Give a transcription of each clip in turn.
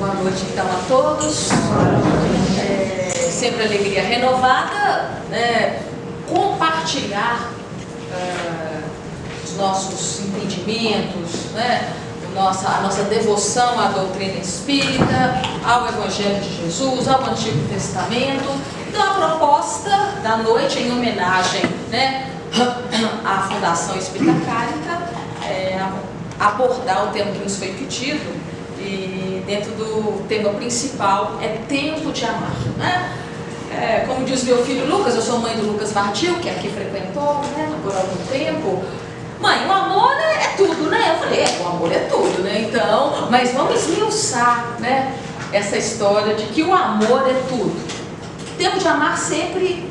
Boa noite então a todos. Sempre alegria renovada, né? Compartilhar os nossos entendimentos, né? A nossa devoção à doutrina espírita, ao Evangelho de Jesus, ao Antigo Testamento. Então a proposta da noite, em homenagem, né, à Fundação Espírita Caritas, é abordar o tema que nos foi pedido, e dentro do tema principal é tempo de amar, né? Como diz meu filho Lucas, eu sou mãe do Lucas Vartil, que aqui frequentou, né, por algum tempo. Mãe, o amor é tudo, né? Eu falei, o amor é tudo, né? Então, mas vamos esmiuçar, né, essa história de que o amor é tudo. O tempo de amar sempre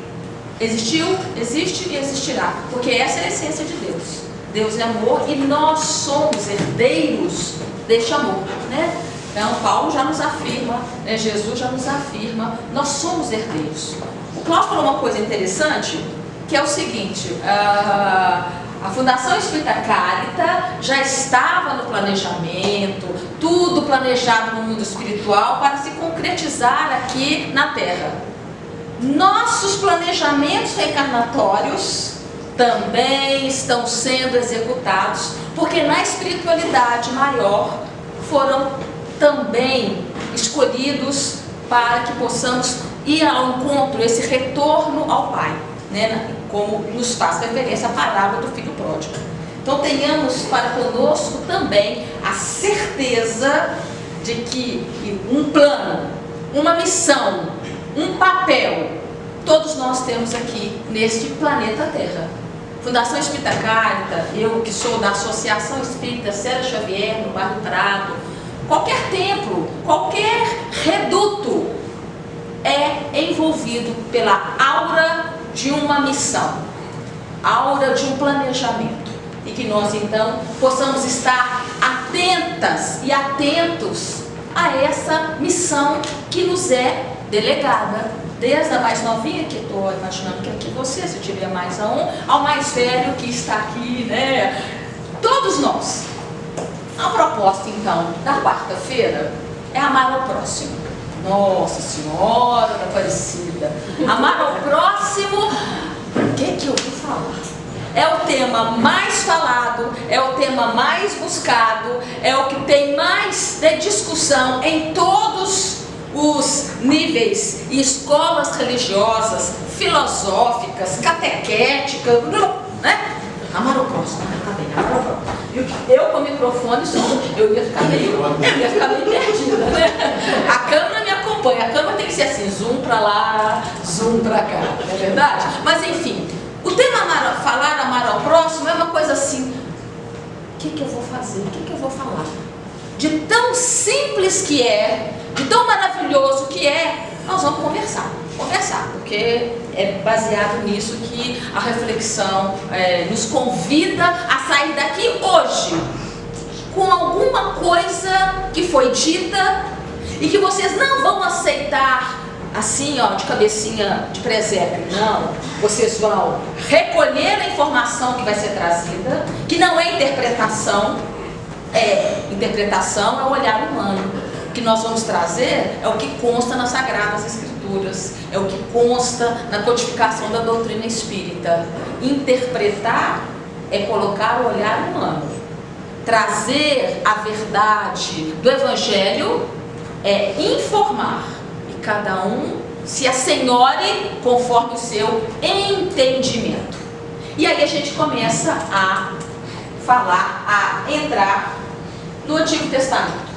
existiu, existe e existirá, porque essa é a essência de Deus. Deus é amor e nós somos herdeiros deste amor, né? Então Paulo já nos afirma, né? Jesus já nos afirma, nós somos herdeiros. O Cláudio falou uma coisa interessante, que é o seguinte: a Fundação Espírita Caritas já estava no planejamento, tudo planejado no mundo espiritual para se concretizar aqui na Terra. Nossos planejamentos reencarnatórios também estão sendo executados, porque na espiritualidade maior foram também escolhidos para que possamos ir ao encontro, esse retorno ao Pai, né? Como nos faz referência a parábola do filho pródigo. Então tenhamos para conosco também a certeza de que um plano, uma missão, um papel, todos nós temos aqui neste planeta Terra. Fundação Espírita Caritas, eu que sou da Associação Espírita Célia Xavier, no bairro Prado, qualquer templo, qualquer reduto é envolvido pela aura de uma missão, aura de um planejamento, e que nós então possamos estar atentas e atentos a essa missão que nos é delegada, desde a mais novinha, que estou imaginando que é aqui você, se tiver mais a um, ao mais velho que está aqui, né? Todos nós. A proposta então da quarta-feira é amar ao próximo. Nossa Senhora da Aparecida, amar ao próximo. O que eu vou falar? É o tema mais falado, é o tema mais buscado, é o que tem mais de discussão em todos os níveis e escolas religiosas, filosóficas, catequéticas, né? Amar o próximo, tá bem, amar o próximo. Eu com o microfone, eu ia ficar meio perdida, né? A câmera me acompanha, a câmera tem que ser assim, zoom pra lá, zoom pra cá, não é verdade? Mas enfim, o tema falar amar ao próximo é uma coisa assim, o que eu vou fazer, o que eu vou falar? De tão simples que é, de tão maravilhoso que é, nós vamos conversar, porque é baseado nisso que a reflexão nos convida a sair daqui hoje, com alguma coisa que foi dita e que vocês não vão aceitar assim, ó, de cabecinha de presépio, não. Vocês vão recolher a informação que vai ser trazida, que não é interpretação, interpretação é o olhar humano. O que nós vamos trazer é o que consta nas Sagradas Escrituras, é o que consta na codificação da doutrina espírita. Interpretar é colocar o olhar humano. Trazer a verdade do Evangelho é informar, e cada um se assenhore conforme o seu entendimento. E aí a gente começa a falar, a entrar no Antigo Testamento.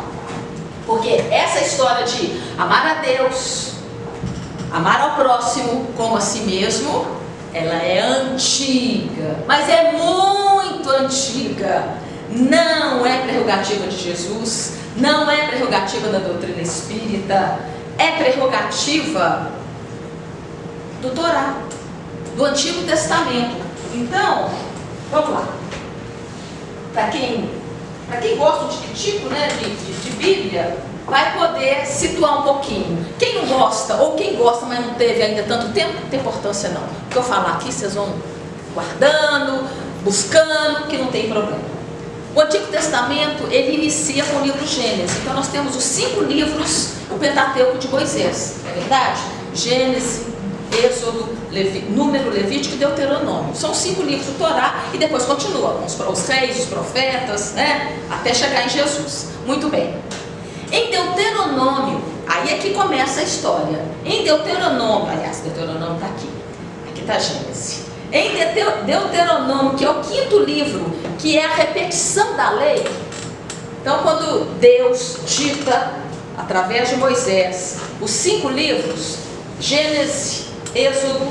Porque essa história de amar a Deus, amar ao próximo como a si mesmo, ela é antiga, mas é muito antiga. Não é prerrogativa de Jesus, não é prerrogativa da doutrina espírita, é prerrogativa do Torá, do Antigo Testamento. Então, vamos lá. Para quem gosta de tipo, né, de Bíblia, vai poder situar um pouquinho. Quem não gosta, ou quem gosta, mas não teve ainda tanto tempo, não tem importância não. O que eu falar aqui, vocês vão guardando, buscando, que não tem problema. O Antigo Testamento, ele inicia com o livro Gênesis. Então nós temos os 5 livros, o Pentateuco de Moisés, não é verdade? Gênesis, Êxodo, Número, Levítico e Deuteronômio. São 5 livros do Torá e depois continua com os reis, os profetas, né? Até chegar em Jesus. Muito bem. Em Deuteronômio, aí é que começa a história. Em Deuteronômio, aliás, Deuteronômio está aqui. Aqui está Gênesis. Em Deuteronômio, que é o 5º livro, que é a repetição da lei. Então, quando Deus dita, através de Moisés, os 5 livros, Gênesis, Êxodo,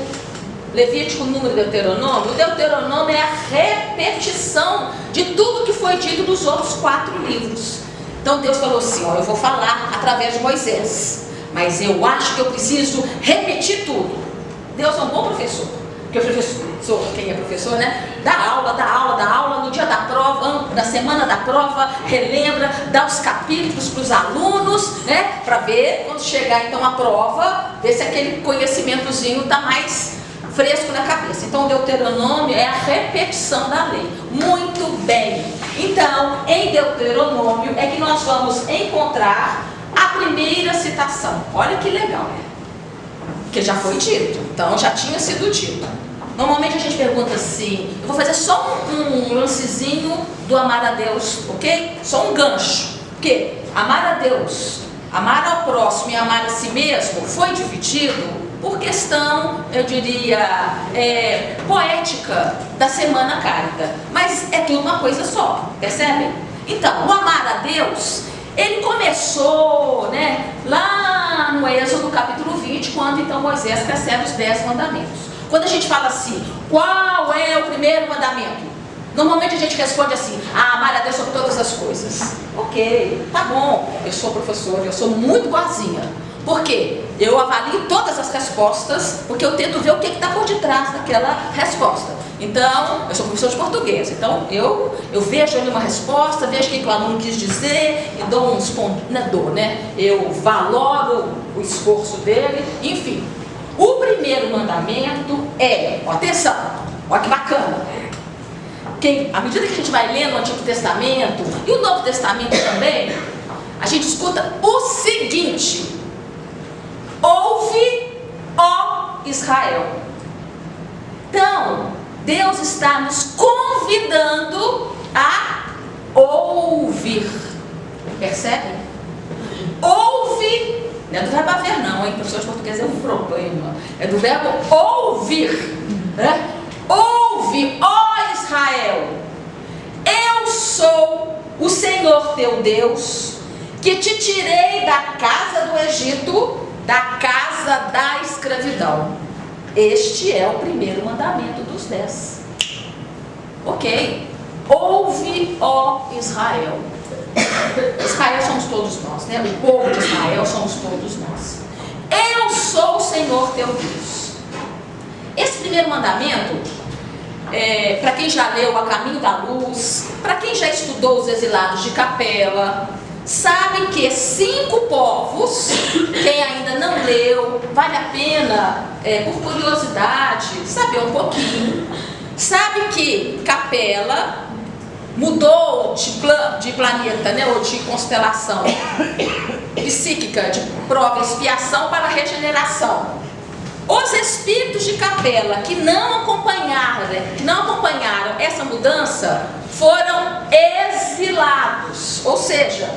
Levítico, Número e Deuteronômio, o Deuteronômio é a repetição de tudo que foi dito dos outros 4 livros. Então Deus falou assim, ó, eu vou falar através de Moisés, mas eu acho que eu preciso repetir tudo. Deus é um bom professor, porque o professor, quem é professor, né? Dá aula, no dia da prova, na semana da prova, relembra, dá os capítulos para os alunos, né? Para ver, quando chegar então a prova, ver se aquele conhecimentozinho está mais fresco na cabeça. Então o Deuteronômio é a repetição da lei. Muito bem. Então, em Deuteronômio é que nós vamos encontrar a primeira citação. Olha que legal, né? Porque já foi dito, então já tinha sido dito. Normalmente a gente pergunta assim, eu vou fazer só um lancezinho do amar a Deus, ok? Só um gancho. Porque amar a Deus, amar ao próximo e amar a si mesmo foi dividido por questão, eu diria, poética da Semana Cárita. Mas é tudo uma coisa só, percebem? Então, o amar a Deus, ele começou, né, lá no Êxodo capítulo 20, quando então Moisés recebe os 10 mandamentos. Quando a gente fala assim, qual é o primeiro mandamento? Normalmente a gente responde assim, amar a Deus sobre todas as coisas. Ok, tá bom, eu sou professora, eu sou muito boazinha. Por quê? Eu avalio todas as respostas, porque eu tento ver o que está por detrás daquela resposta. Então, eu sou professor de português, então eu vejo ali uma resposta, vejo o que o aluno quis dizer e dou uns pontos, né? Eu valoro o esforço dele, enfim. O primeiro mandamento é, ó, atenção, olha que bacana. À medida que a gente vai lendo o Antigo Testamento e o Novo Testamento também, a gente escuta o seguinte: ouve, ó Israel. Então, Deus está nos convidando a ouvir. Percebe? Ouve, não é do verbo haver não, hein? Professor de português é um problema. É do verbo ouvir, né? Ouve, ó Israel, eu sou o Senhor teu Deus, que te tirei da casa do Egito, da casa da escravidão. Este é o primeiro mandamento dos 10. Ok? Ouve, ó Israel. Israel somos todos nós, né? O povo de Israel somos todos nós. Eu sou o Senhor teu Deus. Esse primeiro mandamento, para quem já leu A Caminho da Luz, para quem já estudou os exilados de Capela, sabe que 5 povos, quem ainda não leu, vale a pena, por curiosidade, saber um pouquinho. Sabe que Capela mudou de planeta, né, ou de constelação psíquica, de prova e expiação para regeneração. Os espíritos de Capela que não acompanharam essa mudança foram exilados, ou seja,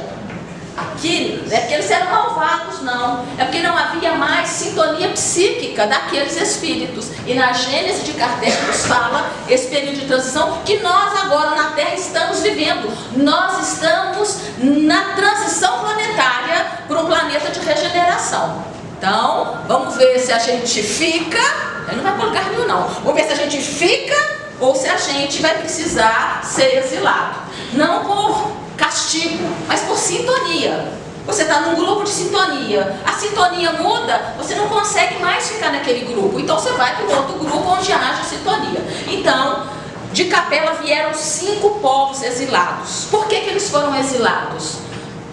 aqui não é porque eles eram malvados, não, é porque não havia mais sintonia psíquica daqueles espíritos. E na Gênese de Kardec nos fala esse período de transição que nós agora na Terra estamos vivendo. Nós estamos na transição planetária para um planeta de regeneração. Então, vamos ver se a gente fica, não vai para lugar nenhum não, vamos ver se a gente fica ou se a gente vai precisar ser exilado. Não por castigo, mas por sintonia. Você está num grupo de sintonia, a sintonia muda, você não consegue mais ficar naquele grupo, então você vai para um outro grupo onde haja sintonia. Então, de Capela vieram 5 povos exilados. Por que eles foram exilados?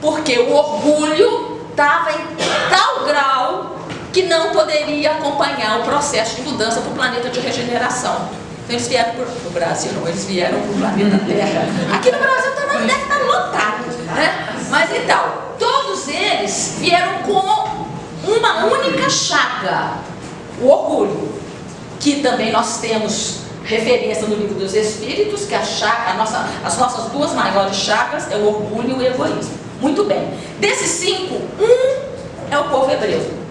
Porque o orgulho estava em tal grau que não poderia acompanhar o processo de mudança para o planeta de regeneração. Então eles vieram para o Brasil, não, eles vieram para o planeta Terra. Aqui no Brasil também deve estar lotado, né? Mas então, todos eles vieram com uma única chaga, o orgulho, que também nós temos referência no livro dos Espíritos, que as nossas duas maiores chagas é o orgulho e o egoísmo. Muito bem, desses 5, um é o povo hebreu.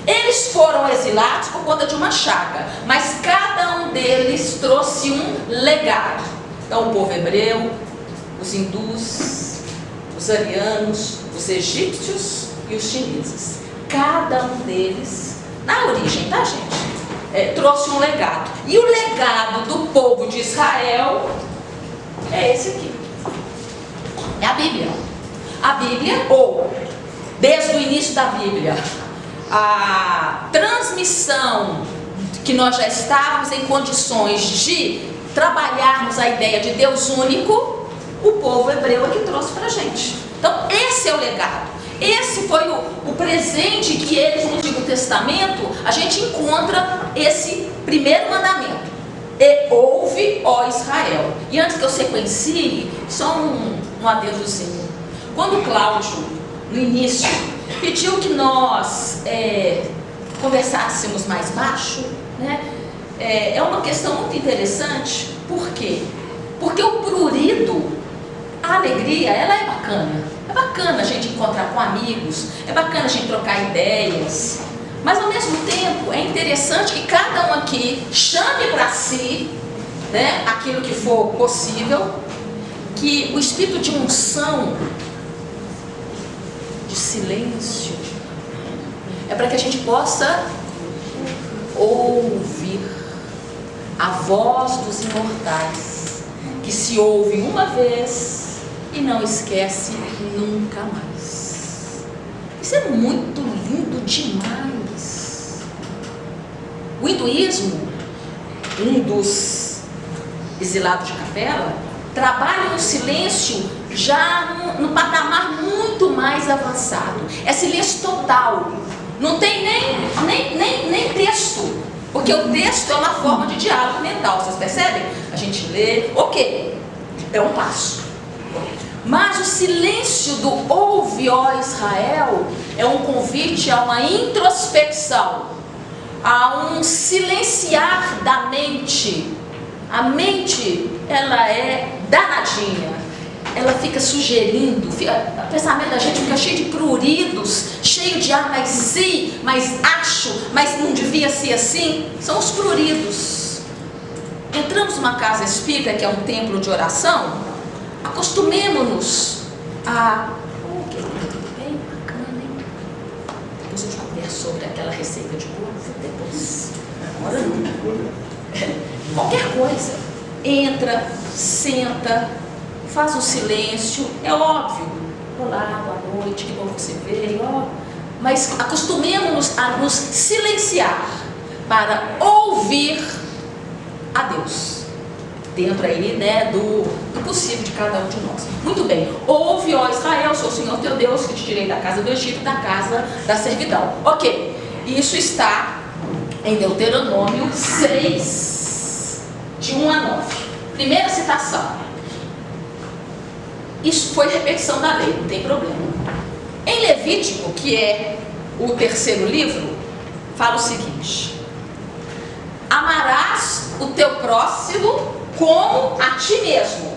Eles foram exilados por conta de uma chaga, mas cada um deles trouxe um legado. Então o povo hebreu, os hindus, os arianos, os egípcios e os chineses. Cada um deles, na origem, tá, gente? Trouxe um legado. E o legado do povo de Israel é esse aqui. É a Bíblia. A Bíblia, ou desde o início da Bíblia, a transmissão que nós já estávamos em condições de trabalharmos a ideia de Deus único, o povo hebreu é que trouxe para a gente. Então esse é o legado. Esse foi o presente que eles no Antigo Testamento, a gente encontra esse primeiro mandamento. E ouve, ó Israel. E antes que eu sequencie, só um adendozinho. Quando Cláudio, no início, pediu que nós conversássemos mais baixo, né? É uma questão muito interessante. Por quê? Porque o prurido, a alegria, ela é bacana. É bacana a gente encontrar com amigos, é bacana a gente trocar ideias, mas ao mesmo tempo é interessante que cada um aqui chame para si, né, aquilo que for possível, que o espírito de unção, de silêncio, é para que a gente possa ouvir a voz dos imortais, que se ouve uma vez e não esquece nunca mais. Isso é muito lindo demais. O hinduísmo, um dos exilados de Capela, trabalha no silêncio já no patamar muito mais avançado. É silêncio total. Não tem nem texto, porque o texto é uma forma de diálogo mental. Vocês percebem? A gente lê, ok, é um passo. Mas o silêncio do ouve, ó Israel, é um convite a uma introspecção, a um silenciar da mente. A mente, ela é danadinha, ela fica sugerindo, o pensamento da gente fica cheio de pruridos, cheio de mas sim, mas acho, mas não devia ser assim. São os pruridos. Entramos numa casa espírita, que é um templo de oração. Acostumemos a... bem bacana, hein? Depois eu te converso sobre aquela receita de bolo, depois. Agora não. Qualquer coisa. Entra, senta, faz um silêncio. É óbvio. Olá, boa noite, que bom que você veio. Mas acostumemos-nos a nos silenciar para ouvir a Deus. Dentro aí, né, do possível de cada um de nós. Muito bem. Ouve, ó Israel, sou o Senhor teu Deus, que te tirei da casa do Egito, da casa da servidão. Ok. Isso está em Deuteronômio 6, de 1 a 9. Primeira citação. Isso foi repetição da lei, não tem problema. Em Levítico, que é o terceiro livro, fala o seguinte: amarás o teu próximo como a ti mesmo.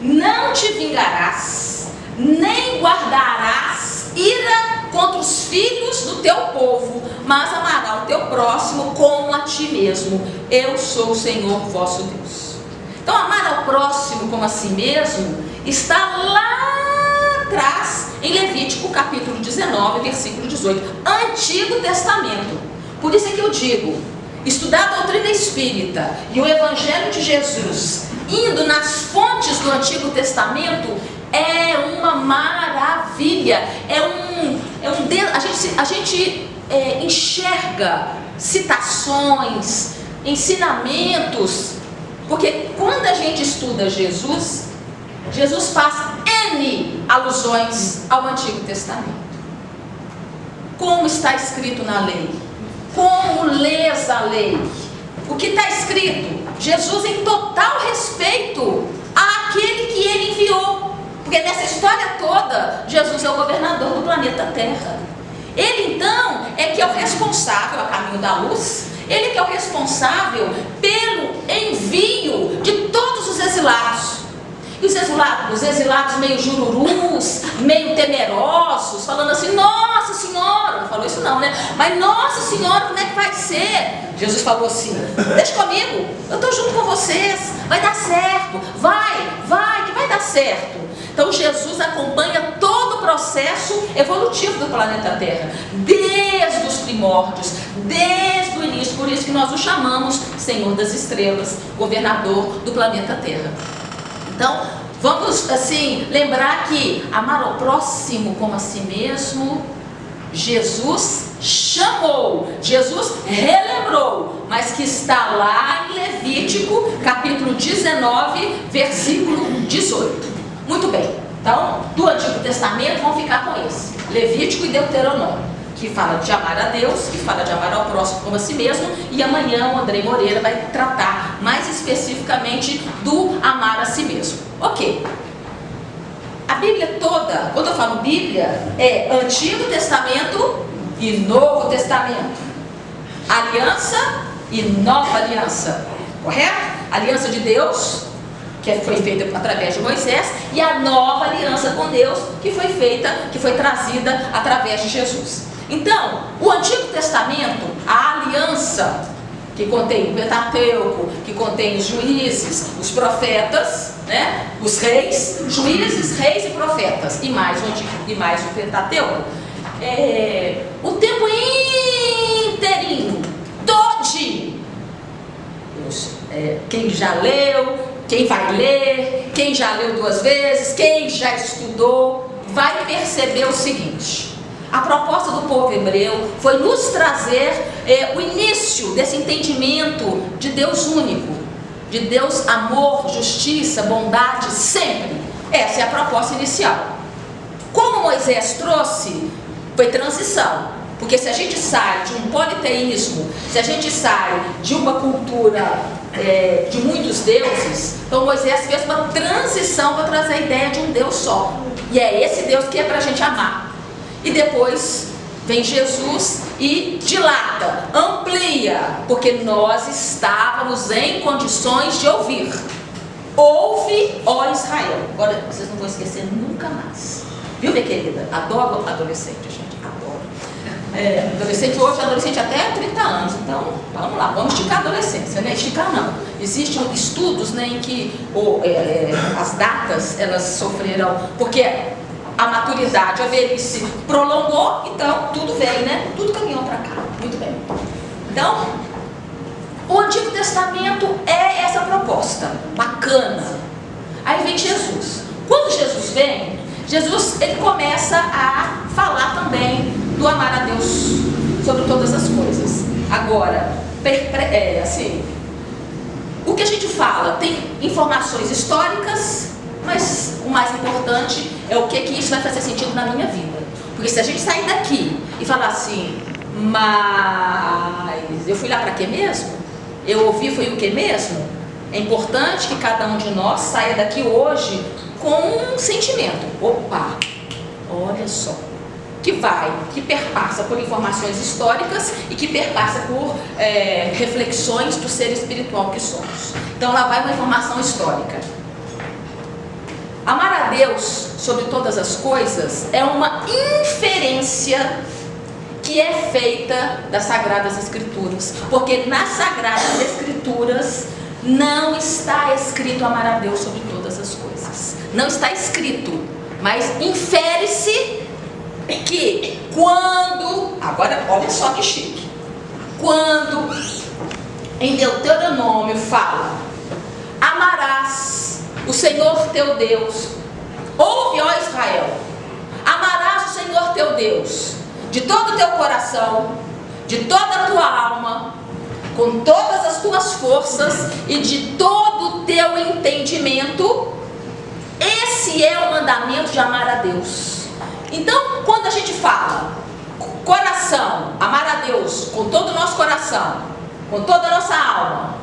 Não te vingarás, nem guardarás ira contra os filhos do teu povo, mas amarás o teu próximo como a ti mesmo. Eu sou o Senhor vosso Deus. Então, amar ao próximo como a si mesmo está lá atrás, em Levítico capítulo 19, versículo 18, Antigo Testamento. Por isso é que eu digo, estudar a doutrina espírita e o Evangelho de Jesus, indo nas fontes do Antigo Testamento, é uma maravilha. A gente enxerga citações, ensinamentos, porque quando a gente estuda Jesus, Jesus faz N alusões ao Antigo Testamento. Como está escrito na lei? Como lês a lei? O que está escrito? Jesus em total respeito àquele que ele Deus é o governador do planeta Terra. Ele então é que é o responsável, a caminho da luz, ele que é o responsável pelo envio de todos os exilados. E os exilados meio jururus, meio temerosos, falando assim: Nossa Senhora, não falou isso não, né? Mas Nossa Senhora, como é que vai ser? Jesus falou assim: Deixa comigo, eu estou junto com vocês, vai dar certo, vai, que vai dar certo. Então Jesus acompanha todo o processo evolutivo do planeta Terra, desde os primórdios, desde o início. Por isso que nós o chamamos Senhor das Estrelas, governador do planeta Terra. Então, vamos assim lembrar que amar ao próximo como a si mesmo, Jesus chamou, Jesus relembrou, mas que está lá em Levítico, capítulo 19, versículo 18. Muito bem, então, do Antigo Testamento, vamos ficar com esse, Levítico e Deuteronômio, que fala de amar a Deus, que fala de amar ao próximo como a si mesmo, e amanhã o André Moreira vai tratar mais especificamente do amar a si mesmo. Ok. A Bíblia toda, quando eu falo Bíblia, é Antigo Testamento e Novo Testamento. Aliança e Nova Aliança. Correto? Aliança de Deus, que foi feita através de Moisés, e a nova aliança com Deus, que foi feita, que foi trazida através de Jesus. Então, o Antigo Testamento, a aliança que contém o Pentateuco, que contém os juízes, os profetas, né? Os reis, juízes, reis e profetas, e mais o Pentateuco, o tempo inteirinho, todinho. Quem já leu, quem vai ler, quem já leu 2 vezes, quem já estudou, vai perceber o seguinte: a proposta do povo hebreu foi nos trazer o início desse entendimento de Deus único, de Deus amor, justiça, bondade, sempre. Essa é a proposta inicial. Como Moisés trouxe, foi transição. Porque se a gente sai de um politeísmo, se a gente sai de uma cultura de muitos deuses, então Moisés fez uma transição para trazer a ideia de um Deus só. E é esse Deus que é para a gente amar. E depois vem Jesus e dilata, amplia, porque nós estávamos em condições de ouvir. Ouve, ó Israel. Agora vocês não vão esquecer nunca mais. Viu, minha querida? Adoro adolescente, gente, adoro. Adolescente hoje, adolescente até 30 anos. Então, vamos lá, vamos esticar a adolescência, né? Esticar não. Existem estudos, né, em que as datas, elas sofreram, porque a maturidade, a velhice prolongou, então tudo veio, né? Tudo caminhou para cá. Muito bem. Então, o Antigo Testamento é essa proposta bacana. Aí vem Jesus. Quando Jesus vem, Jesus ele começa a falar também do amar a Deus sobre todas as coisas. Agora, assim, o que a gente fala tem informações históricas, mas o mais importante é o que isso vai fazer sentido na minha vida. Porque se a gente sair daqui e falar assim, mas eu fui lá para quê mesmo? Eu ouvi foi o que mesmo? É importante que cada um de nós saia daqui hoje com um sentimento. Opa, olha só. Que perpassa por informações históricas e que perpassa por reflexões do ser espiritual que somos. Então lá vai uma informação histórica. Amar a Deus sobre todas as coisas é uma inferência que é feita das Sagradas Escrituras, porque nas Sagradas Escrituras não está escrito amar a Deus sobre todas as coisas. Não está escrito, mas infere-se que quando, agora olha só que chique, quando em Deuteronômio fala, amarás o Senhor teu Deus, ouve, ó Israel, amarás o Senhor teu Deus de todo o teu coração, de toda a tua alma, com todas as tuas forças e de todo o teu entendimento. Esse é o mandamento de amar a Deus. Então, quando a gente fala coração, amar a Deus com todo o nosso coração, com toda a nossa alma,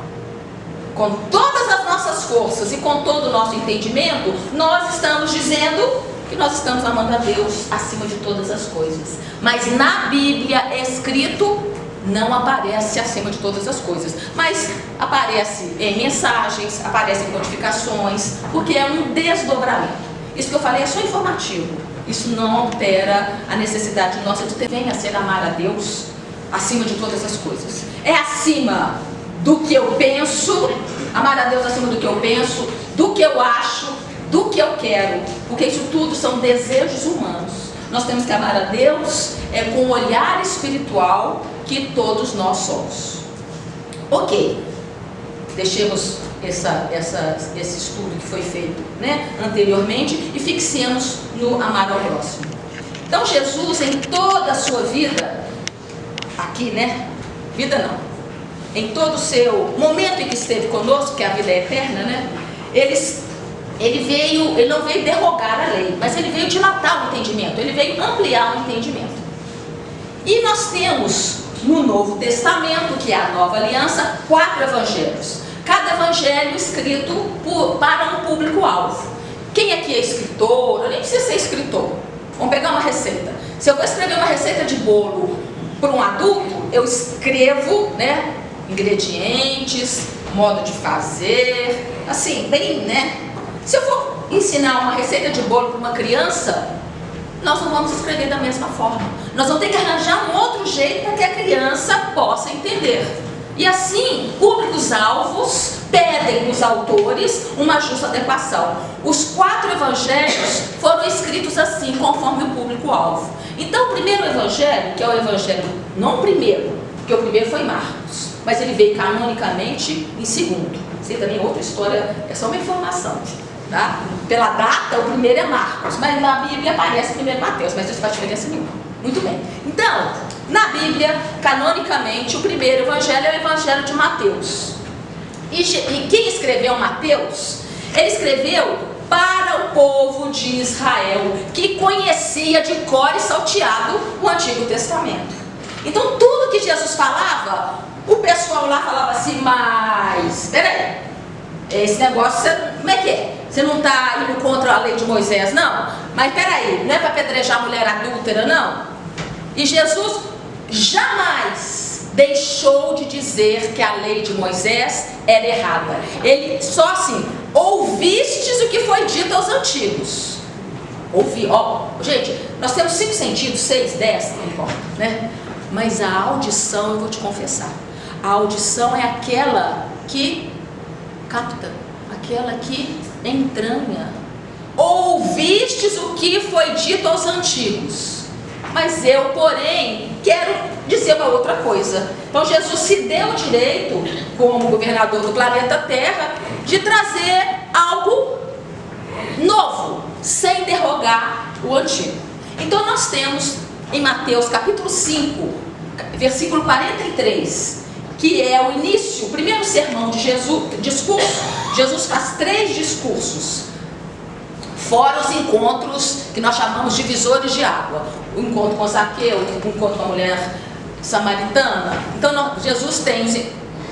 com todas as nossas forças e com todo o nosso entendimento, nós estamos dizendo que nós estamos amando a Deus acima de todas as coisas. Mas na Bíblia escrito, não aparece acima de todas as coisas, mas aparece em mensagens, aparece em notificações, porque é um desdobramento. Isso que eu falei é só informativo. Isso não altera a necessidade nossa de ter venha a ser amar a Deus acima de todas as coisas. É acima do que eu penso, amar a Deus acima do que eu penso, do que eu acho, do que eu quero, porque isso tudo são desejos humanos. Nós temos que amar a Deus com o olhar espiritual que todos nós somos. Ok, deixemos esse estudo que foi feito, anteriormente, e fixemos no amar ao próximo. Então Jesus, em toda a sua vida, aqui, vida não, em todo o seu momento em que esteve conosco, que a vida é eterna, ele não veio derrogar a lei, mas ele veio dilatar o entendimento, ele veio ampliar o entendimento. E nós temos no Novo Testamento, que é a Nova Aliança, 4 evangelhos. Cada evangelho escrito para um público-alvo. Quem aqui é escritor? Eu nem preciso ser escritor. Vamos pegar uma receita. Se eu vou escrever uma receita de bolo para um adulto, eu escrevo, ingredientes, modo de fazer, assim, bem, Se eu for ensinar uma receita de bolo para uma criança, nós não vamos escrever da mesma forma. Nós vamos ter que arranjar um outro jeito para que a criança possa entender. E assim, públicos-alvos pedem dos autores uma justa adequação. Os 4 evangelhos foram escritos assim, conforme o público-alvo. Então, o primeiro evangelho, que é o evangelho, não o primeiro, porque o primeiro foi Marcos, mas ele veio canonicamente em segundo. Isso também é outra história, é só uma informação. Tá? Pela data, o primeiro é Marcos, mas na Bíblia aparece primeiro Mateus, mas isso faz diferença nenhuma. Muito bem. Então, na Bíblia, canonicamente, o primeiro evangelho é o evangelho de Mateus. E quem escreveu Mateus? Ele escreveu para o povo de Israel, que conhecia de cor e salteado o Antigo Testamento. Então, tudo que Jesus falava, o pessoal lá falava assim, mas, peraí, esse negócio, como é que é? Você não está indo contra a lei de Moisés, não? Mas peraí, não é para apedrejar a mulher adúltera, não? E Jesus jamais deixou de dizer que a lei de Moisés era errada. Ele só assim, ouvistes o que foi dito aos antigos. Ouvi, gente, nós temos 5 sentidos, 6, 10, não importa, Mas a audição, eu vou te confessar, a audição é aquela que capta, aquela que entranha. Ouvistes o que foi dito aos antigos, mas eu, porém, quero dizer uma outra coisa. Então Jesus se deu o direito, como governador do planeta Terra, de trazer algo novo, sem derrogar o antigo. Então nós temos em Mateus capítulo 5, versículo 43, que é o início, o primeiro sermão de Jesus, discurso. Jesus faz 3 discursos, fora os encontros que nós chamamos de divisores de água. O encontro com Zaqueu, o encontro com a mulher samaritana. Então Jesus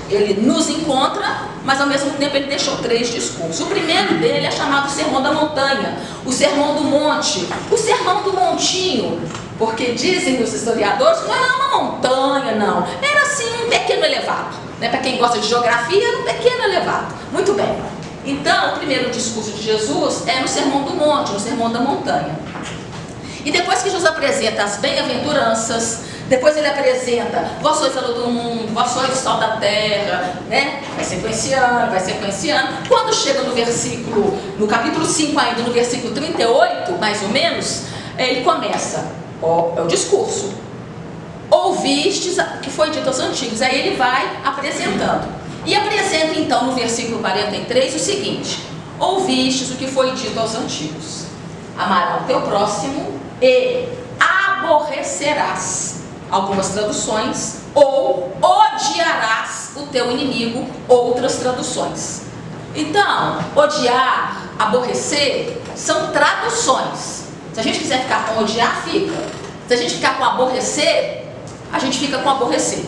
ele nos encontra, mas ao mesmo tempo ele deixou 3 discursos. O primeiro dele é chamado Sermão da Montanha, o Sermão do Monte, o Sermão do Montinho, porque dizem os historiadores que não era uma montanha, não, era assim um pequeno elevado, para quem gosta de geografia, era um pequeno elevado. Muito bem, então o primeiro discurso de Jesus é no Sermão do Monte, no Sermão da Montanha. E depois que Jesus apresenta as bem-aventuranças, depois ele apresenta, vós sois a luz do mundo, vós sois o sal da terra, vai sequenciando. Quando chega no capítulo 5 ainda, no versículo 38, mais ou menos, ele começa, é o discurso. Ouvistes que foi dito aos antigos, aí ele vai apresentando. E apresenta então no versículo 43 o seguinte: ouvistes o que foi dito aos antigos, amarás o teu próximo e aborrecerás, algumas traduções, ou odiarás o teu inimigo, outras traduções. Então, odiar, aborrecer, são traduções. Se a gente quiser ficar com odiar, fica. Se a gente ficar com aborrecer, a gente fica com aborrecer.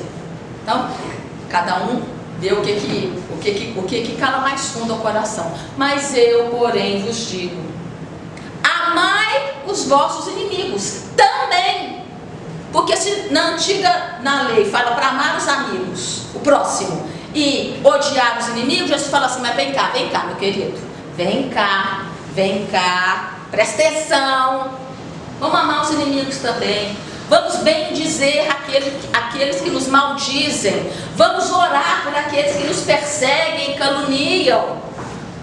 Então, cada um vê o que cala mais fundo ao coração. Mas eu, porém, vos digo: amai os vossos inimigos também. Porque se na lei fala para amar os amigos, o próximo, e odiar os inimigos, Jesus fala assim, mas vem cá, meu querido, vem cá, presta atenção, vamos amar os inimigos também, vamos bem dizer aqueles que nos maldizem, vamos orar por aqueles que nos perseguem e caluniam,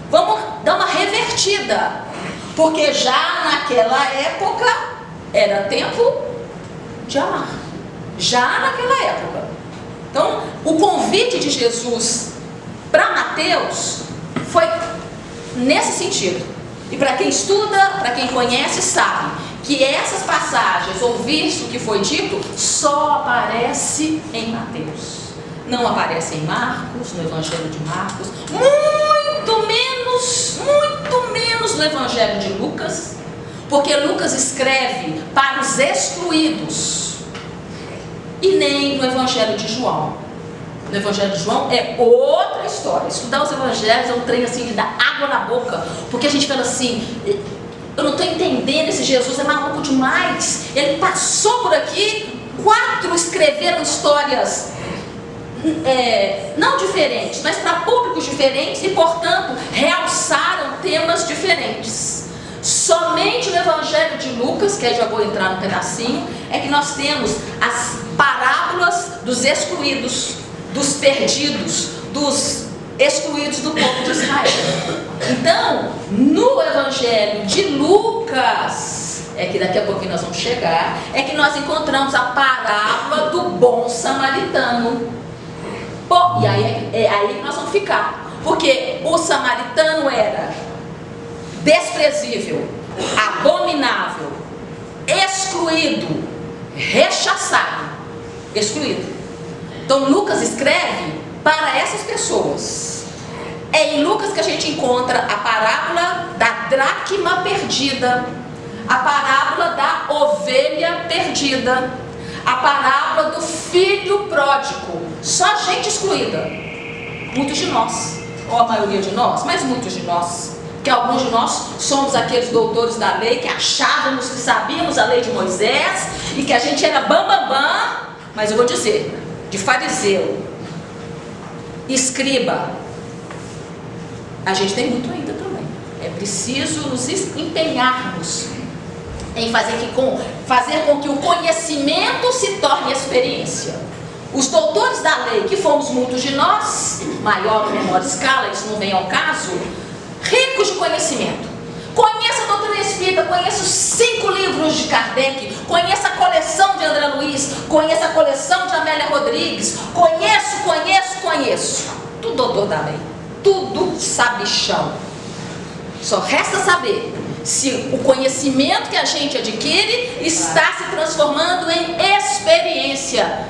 vamos dar uma revertida, porque já naquela época era tempo de amar, já naquela época. Então, o convite de Jesus para Mateus foi nesse sentido. E para quem estuda, para quem conhece, sabe que essas passagens, ouvir isso que foi dito, só aparece em Mateus. Não aparece em Marcos, no Evangelho de Marcos, muito menos no Evangelho de Lucas, porque Lucas escreve para os excluídos, e nem no Evangelho de João. No Evangelho de João é outra história. Estudar os Evangelhos é um trem assim de dar água na boca, porque a gente fala assim, eu não estou entendendo, esse Jesus é maluco demais, ele passou por aqui, 4 escreveram histórias não diferentes, mas para públicos diferentes, e portanto realçaram temas diferentes. Somente no Evangelho de Lucas, que aí já vou entrar no pedacinho, é que nós temos as parábolas dos excluídos, dos perdidos, dos excluídos do povo de Israel. Então, no Evangelho de Lucas, é que daqui a pouquinho nós vamos chegar, é que nós encontramos a parábola do bom samaritano. E aí é aí que nós vamos ficar, porque o samaritano era desprezível, abominável, excluído, rechaçado, excluído. Então Lucas escreve para essas pessoas. É em Lucas que a gente encontra a parábola da dracma perdida, a parábola da ovelha perdida, a parábola do filho pródigo. Só gente excluída. Muitos de nós, ou a maioria de nós, mas muitos de nós, que alguns de nós somos aqueles doutores da lei que achávamos que sabíamos a lei de Moisés e que a gente era bam, mas eu vou dizer, de fariseu, escriba, a gente tem muito ainda também. É preciso nos empenharmos em fazer com que o conhecimento se torne experiência. Os doutores da lei, que fomos muitos de nós, maior ou menor escala, isso não vem ao caso, ricos de conhecimento. Conheça a doutrina espírita, conheça os 5 livros de Kardec, conheça a coleção de André Luiz, conheça a coleção de Amélia Rodrigues, conheço. Tudo doutor da lei, tudo sabichão. Só resta saber se o conhecimento que a gente adquire está se transformando em experiência.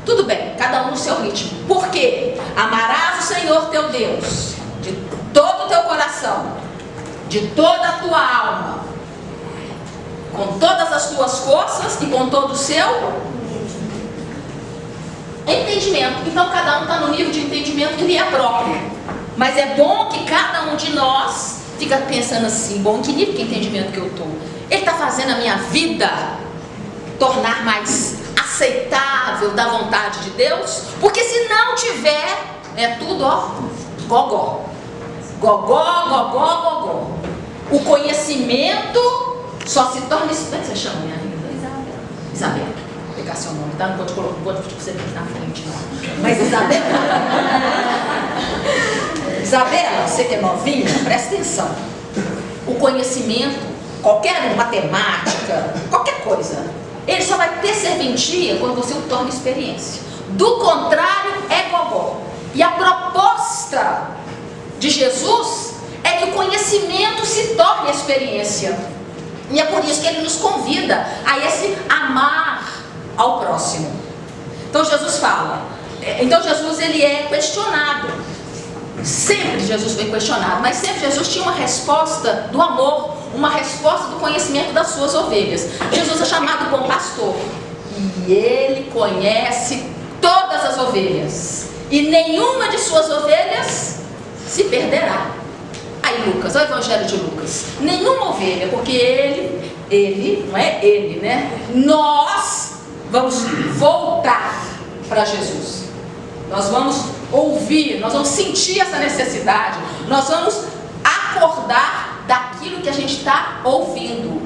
Tudo bem, cada um no seu ritmo. Por quê? Amarás o Senhor teu Deus de todo o teu coração, de toda a tua alma, com todas as tuas forças e com todo o seu entendimento. Então cada um está no nível de entendimento que lhe é próprio. Mas é bom que cada um de nós fica pensando assim, bom, em que nível de entendimento que eu estou? Ele está fazendo a minha vida tornar mais aceitável da vontade de Deus? Porque se não tiver, é tudo gogó. O conhecimento só se torna... Como é que você chama, minha linda? Isabela. Vou pegar seu nome, tá? Não vou te colocar, não vou você aqui na frente, não. Mas Isabela... Isabela, você que é novinha, presta atenção. O conhecimento, qualquer matemática, qualquer coisa, ele só vai ter serventia quando você o torna experiência. Do contrário, é gogó. E a proposta de Jesus é que o conhecimento se torne experiência. E é por isso que ele nos convida a esse amar ao próximo. Então Jesus fala. Então Jesus ele é questionado. Sempre Jesus foi questionado, mas sempre Jesus tinha uma resposta do amor, uma resposta do conhecimento das suas ovelhas. Jesus é chamado bom pastor e ele conhece todas as ovelhas e nenhuma de suas ovelhas se perderá. Aí Lucas, o Evangelho de Lucas, nenhuma ovelha, porque ele, não é ele, né? Nós vamos voltar para Jesus. Nós vamos ouvir, nós vamos sentir essa necessidade, nós vamos acordar daquilo que a gente está ouvindo.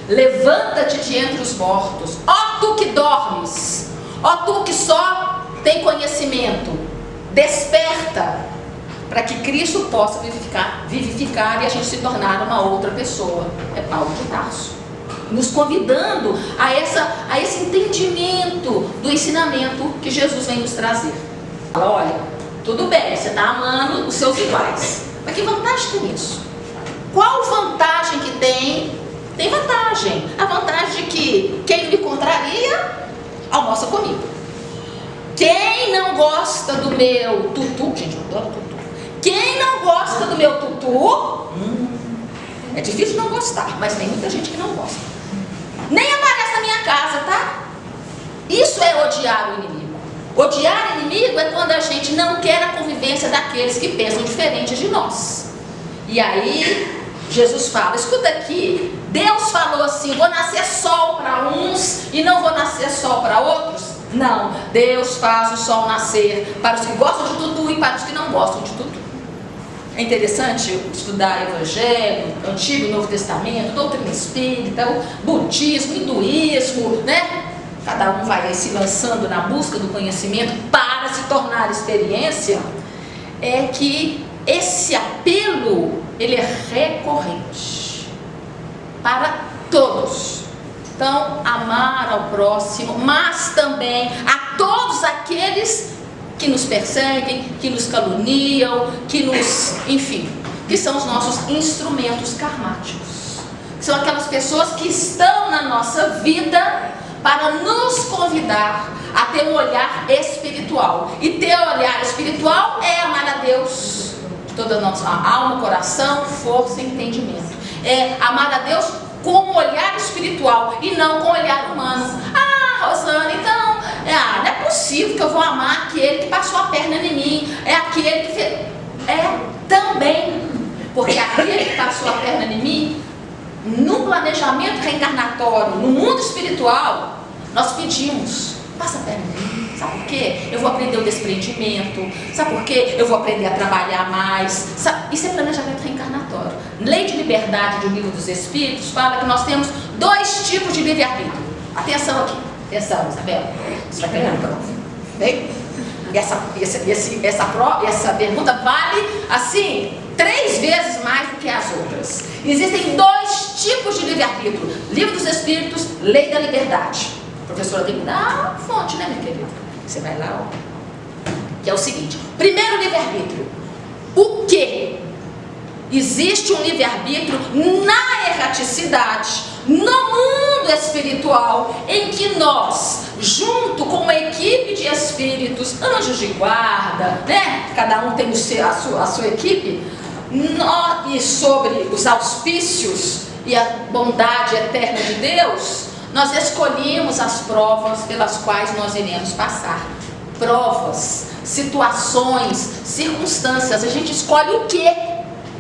Levanta-te de entre os mortos, ó tu que dormes, ó tu que só tem conhecimento, desperta, para que Cristo possa vivificar e a gente se tornar uma outra pessoa. É Paulo de Tarso, nos convidando a esse entendimento do ensinamento que Jesus vem nos trazer. Olha, tudo bem, você está amando os seus iguais, mas que vantagem tem nisso? Qual vantagem que tem? Tem vantagem. A vantagem de que quem me contraria, almoça comigo. Quem não gosta do meu tutu, gente, eu adoro tutu. Quem não gosta do meu tutu, é difícil não gostar, mas tem muita gente que não gosta. Nem aparece na minha casa, tá? Isso é odiar o inimigo. Odiar o inimigo é quando a gente não quer a convivência daqueles que pensam diferente de nós. E aí Jesus fala, escuta aqui, Deus falou assim, vou nascer sol para uns e não vou nascer sol para outros? Não, Deus faz o sol nascer para os que gostam de tutu e para os que não gostam de tutu. É interessante estudar Evangelho, Antigo e Novo Testamento, doutrina espírita, o budismo, hinduísmo, né? Cada um vai se lançando na busca do conhecimento para se tornar experiência. É que esse apelo, ele é recorrente para todos. Então, amar ao próximo, mas também a todos aqueles que nos perseguem, que nos caluniam, que nos, enfim, que são os nossos instrumentos karmáticos. São aquelas pessoas que estão na nossa vida para nos convidar a ter um olhar espiritual. E ter um olhar espiritual é amar a Deus de toda a nossa alma, coração, força e entendimento. É amar a Deus com um olhar espiritual e não com um olhar humano. Ah, Rosana, então, não é possível que eu vou amar aquele que passou a perna em mim, é aquele que fez... É também, porque aquele que passou a perna em mim, no planejamento reencarnatório, no mundo espiritual, nós pedimos, passa a perna em mim. Sabe por quê? Eu vou aprender o desprendimento. Sabe por quê? Eu vou aprender a trabalhar mais. Isso é planejamento reencarnatório. Lei de Liberdade do Livro dos Espíritos fala que nós temos 2 tipos de livre-arbítrio. Atenção aqui. Atenção, Isabela. Você vai pegar a prova. Bem? Essa pergunta vale, assim, 3 vezes mais do que as outras. Existem 2 tipos de livre-arbítrio. Livro dos Espíritos, Lei da Liberdade. A professora tem que dar a fonte, né, minha querida? Você vai lá, ó. Que é o seguinte: primeiro livre-arbítrio. O que? Existe um livre-arbítrio na erraticidade, no mundo espiritual, em que nós, junto com uma equipe de espíritos, anjos de guarda, né? Cada um tem a sua equipe, e sobre os auspícios e a bondade eterna de Deus, nós escolhemos as provas pelas quais nós iremos passar. Provas, situações, circunstâncias. A gente escolhe o quê?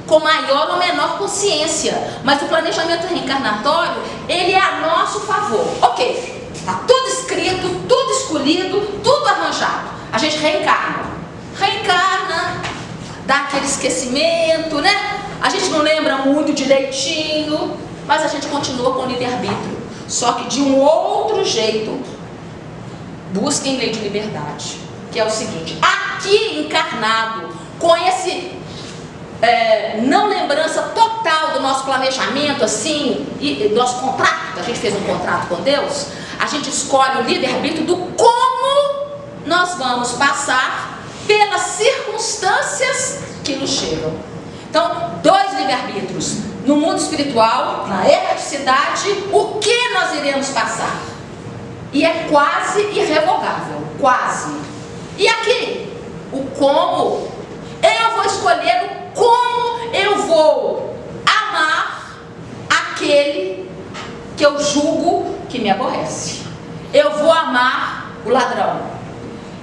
Com maior ou menor consciência. Mas o planejamento reencarnatório, ele é a nosso favor. Ok, está tudo escrito, tudo escolhido, tudo arranjado. A gente reencarna. Reencarna, dá aquele esquecimento, né? A gente não lembra muito direitinho, mas a gente continua com o livre-arbítrio. Só que de um outro jeito. Busquem lei de liberdade, que é o seguinte: aqui encarnado, com esse não lembrança total do nosso planejamento, assim, e do nosso contrato, a gente fez um contrato com Deus, a gente escolhe o livre-arbítrio do como nós vamos passar pelas circunstâncias que nos chegam. Então, 2 livre-arbítrios. No mundo espiritual, na erraticidade, o que nós iremos passar? E é quase irrevogável, quase. E aqui, o como. Eu vou escolher o como eu vou amar aquele que eu julgo que me aborrece. Eu vou amar o ladrão.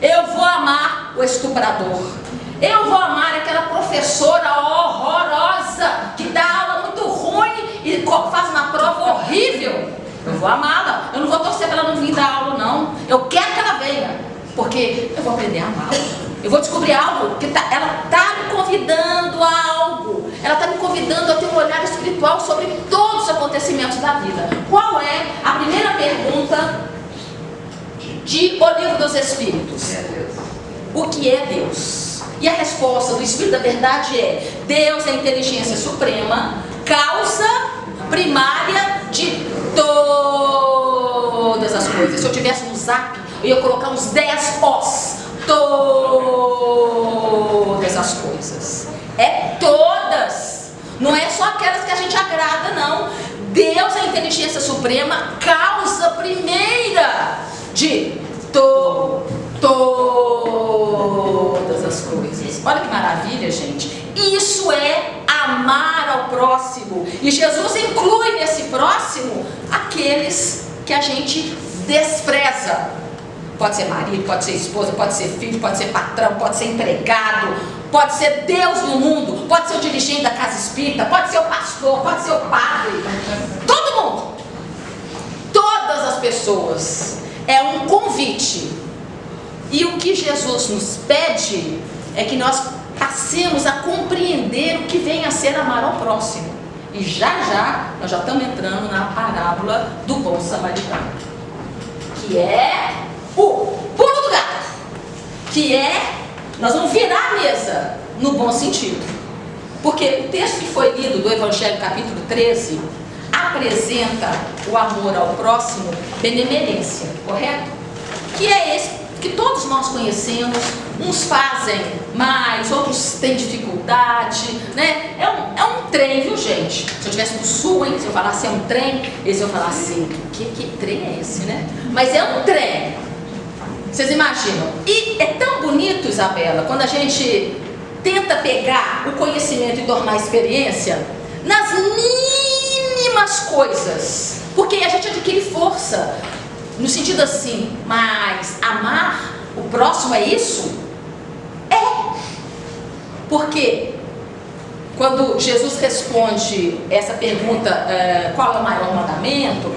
Eu vou amar o estuprador. Eu vou amar aquela professora horrorosa que dá aula muito ruim e faz uma prova horrível. vou amá-la. Eu não vou torcer para ela não vir dar aula, não. Eu quero que ela venha, porque eu vou aprender a amá-la. Eu vou descobrir algo, que ela está me convidando a algo. Ela está me convidando a ter um olhar espiritual sobre todos os acontecimentos da vida. Qual é a primeira pergunta de O Livro dos Espíritos? O que é Deus? E a resposta do Espírito da Verdade é: Deus é a inteligência suprema, causa primária de todas as coisas. Se eu tivesse um zap, eu ia colocar uns 10 Os. Todas as coisas. É todas. Não é só aquelas que a gente agrada, não. Deus é a inteligência suprema, causa primeira de todas as coisas. Olha que maravilha, gente. Isso é amar ao próximo. E Jesus inclui nesse próximo aqueles que a gente despreza. Pode ser marido, pode ser esposa, pode ser filho, pode ser patrão, pode ser empregado, pode ser Deus no mundo, pode ser o dirigente da casa espírita, pode ser o pastor, pode ser o padre. Todo mundo. Todas as pessoas. É um convite. E o que Jesus nos pede é que nós passemos a compreender o que vem a ser amar ao próximo. E já nós já estamos entrando na parábola do bom samaritano, que é o pulo do gato, que é, nós vamos virar a mesa no bom sentido, porque o texto que foi lido do Evangelho capítulo 13 apresenta o amor ao próximo, benemerência, correto? Que é esse que todos nós conhecemos. Uns fazem mais, outros têm dificuldade, né? É um trem, viu, gente? Se eu estivesse no sul, hein? Se eu falasse é um trem, eles iam falar assim: que trem é esse, né? Mas é um trem. Vocês imaginam? E é tão bonito, Isabela, quando a gente tenta pegar o conhecimento e tornar a experiência nas mínimas coisas, porque a gente adquire força, no sentido assim: mas amar o próximo é isso? É. Porque quando Jesus responde essa pergunta, qual é o maior mandamento?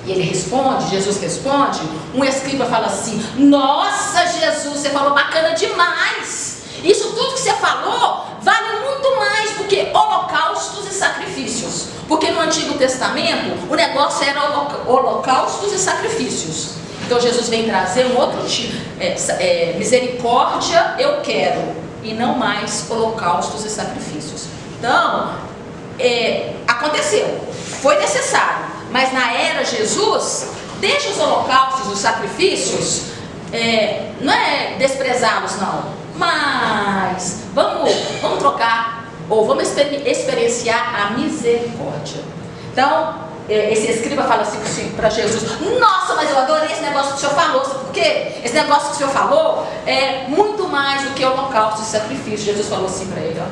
E ele responde, Jesus responde, um escriba fala assim: nossa, Jesus, você falou bacana demais. Isso tudo que você falou vale muito mais do que holocaustos e sacrifícios. Porque no Antigo Testamento o negócio era holocaustos e sacrifícios. Então Jesus vem trazer um outro tipo, misericórdia eu quero, e não mais holocaustos e sacrifícios. Então, aconteceu, foi necessário, mas na era Jesus, deixa os holocaustos, os sacrifícios, não é desprezá-los, não, mas vamos trocar, ou vamos experienciar a misericórdia. Então, esse escriba fala assim para Jesus: nossa, mas eu adorei esse negócio que o senhor falou. Sabe por quê? Esse negócio que o senhor falou é muito mais do que holocausto e sacrifício. Jesus falou assim para ele, ó,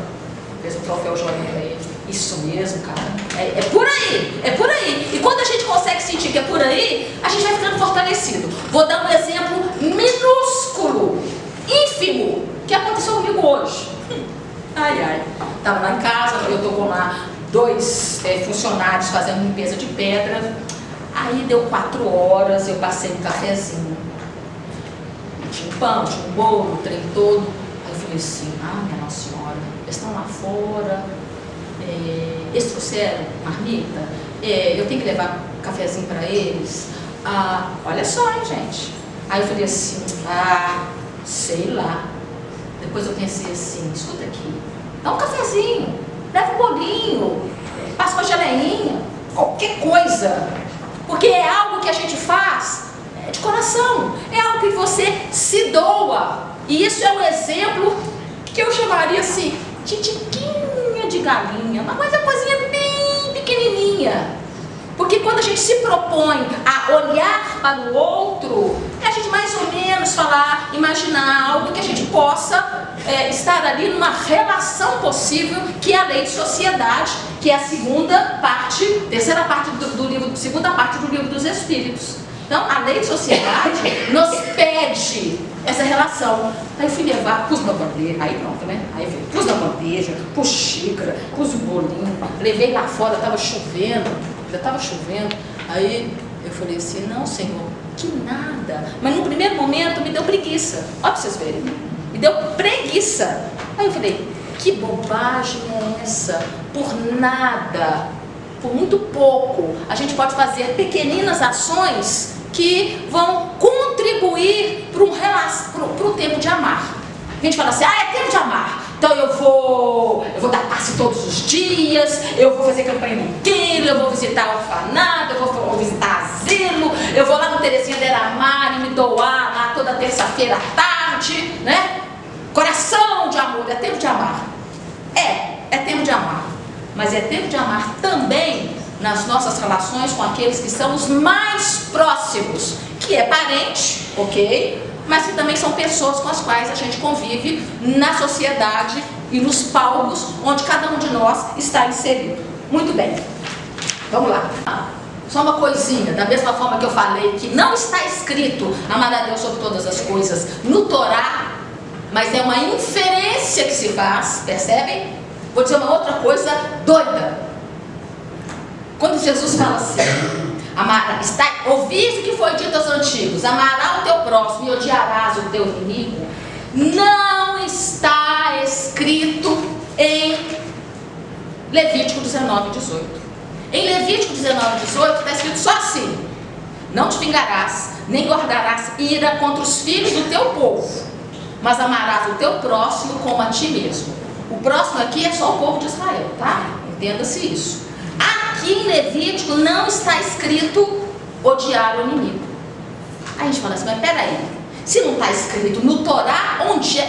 fez um troféu joinha para ele: isso mesmo, cara, é por aí, é por aí. E quando a gente consegue sentir que é por aí, a gente vai ficando fortalecido. Vou dar um exemplo minúsculo, ínfimo, que aconteceu comigo hoje. Estava lá em casa, eu estou com lá 2 funcionários fazendo limpeza de pedra. Aí deu 4 horas, eu passei um cafezinho, tinha um pão, tinha um bolo, o trem todo. Aí eu falei assim: minha Nossa Senhora, eles estão lá fora, eles trouxeram marmita, eu tenho que levar cafezinho para eles. Olha só, hein, gente. Aí eu falei assim: sei lá. Depois eu pensei assim: escuta aqui, dá um cafezinho, leva um bolinho, passa uma geleinha, qualquer coisa, porque é algo que a gente faz de coração, é algo que você se doa. E isso é um exemplo que eu chamaria assim de tiquinha de galinha, uma coisinha bem pequenininha. Porque quando a gente se propõe a olhar para o outro, a gente mais ou menos imaginar algo que a gente possa estar ali numa relação possível, que é a lei de sociedade, que é a segunda parte do livro dos Espíritos. Então, a lei de sociedade nos pede essa relação. Aí eu fui levar, pus na bandeja, aí pronto, né? Aí eu pus na bandeja, pus xícara, pus o bolinho, levei lá fora, estava chovendo. Já estava chovendo. Aí eu falei assim, não, Senhor, que nada. Mas no primeiro momento me deu preguiça. Olha para vocês verem. Me deu preguiça. Aí eu falei, que bobagem é essa? Por nada, por muito pouco, a gente pode fazer pequeninas ações que vão contribuir para o tempo de amar. A gente fala assim, é tempo de amar. Então eu vou dar passe todos os dias, eu vou fazer campanha no quilo, eu vou visitar orfanato, eu vou visitar asilo, eu vou lá no Terezinha Deramar e me doar lá toda terça-feira à tarde, né? Coração de amor, é tempo de amar. É tempo de amar. Mas é tempo de amar também nas nossas relações com aqueles que são os mais próximos, que é parente, ok? Mas que também são pessoas com as quais a gente convive na sociedade e nos palcos onde cada um de nós está inserido. Muito bem, vamos lá. Só uma coisinha, da mesma forma que eu falei que não está escrito amar a Deus sobre todas as coisas no Torá, mas é uma inferência que se faz, percebem? Vou dizer uma outra coisa doida. Quando Jesus fala assim, ouviste o que foi dito aos antigos, amarás o teu próximo e odiarás o teu inimigo, não está escrito em Levítico 19:18. Em Levítico 19:18 está escrito só assim: não te vingarás, nem guardarás ira contra os filhos do teu povo, mas amarás o teu próximo como a ti mesmo. O próximo aqui é só o povo de Israel, tá? Entenda-se isso. Aqui em Levítico não está escrito odiar o inimigo. Aí a gente fala assim, mas peraí, se não está escrito no Torá,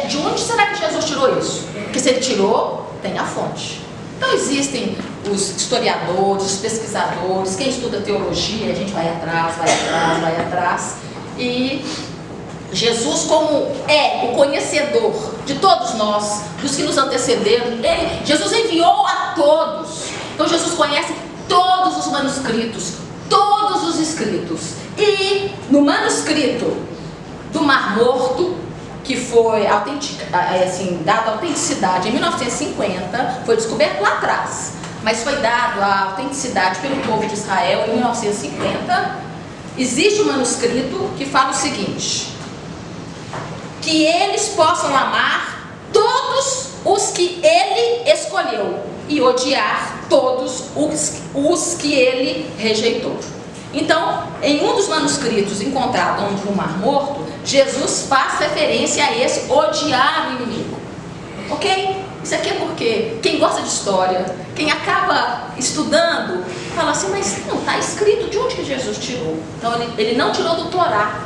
de onde será que Jesus tirou isso? Porque se ele tirou, tem a fonte. Então existem os historiadores, os pesquisadores, quem estuda teologia, a gente vai atrás, e Jesus, como é o conhecedor de todos nós, dos que nos antecederam, Jesus enviou a todos. Então Jesus conhece todos os manuscritos, todos os escritos. E no manuscrito do Mar Morto, que foi dado autenticidade em 1950, foi descoberto lá atrás, mas foi dado a autenticidade pelo povo de Israel em 1950. Existe um manuscrito que fala o seguinte: que eles possam amar todos os que ele escolheu e odiar todos os que ele rejeitou. Então, em um dos manuscritos encontrado no Mar Morto, Jesus faz referência a esse odiar o inimigo. Ok? Isso aqui é porque quem gosta de história, quem acaba estudando, fala assim, mas não está escrito de onde que Jesus tirou. Então, ele não tirou do Torá,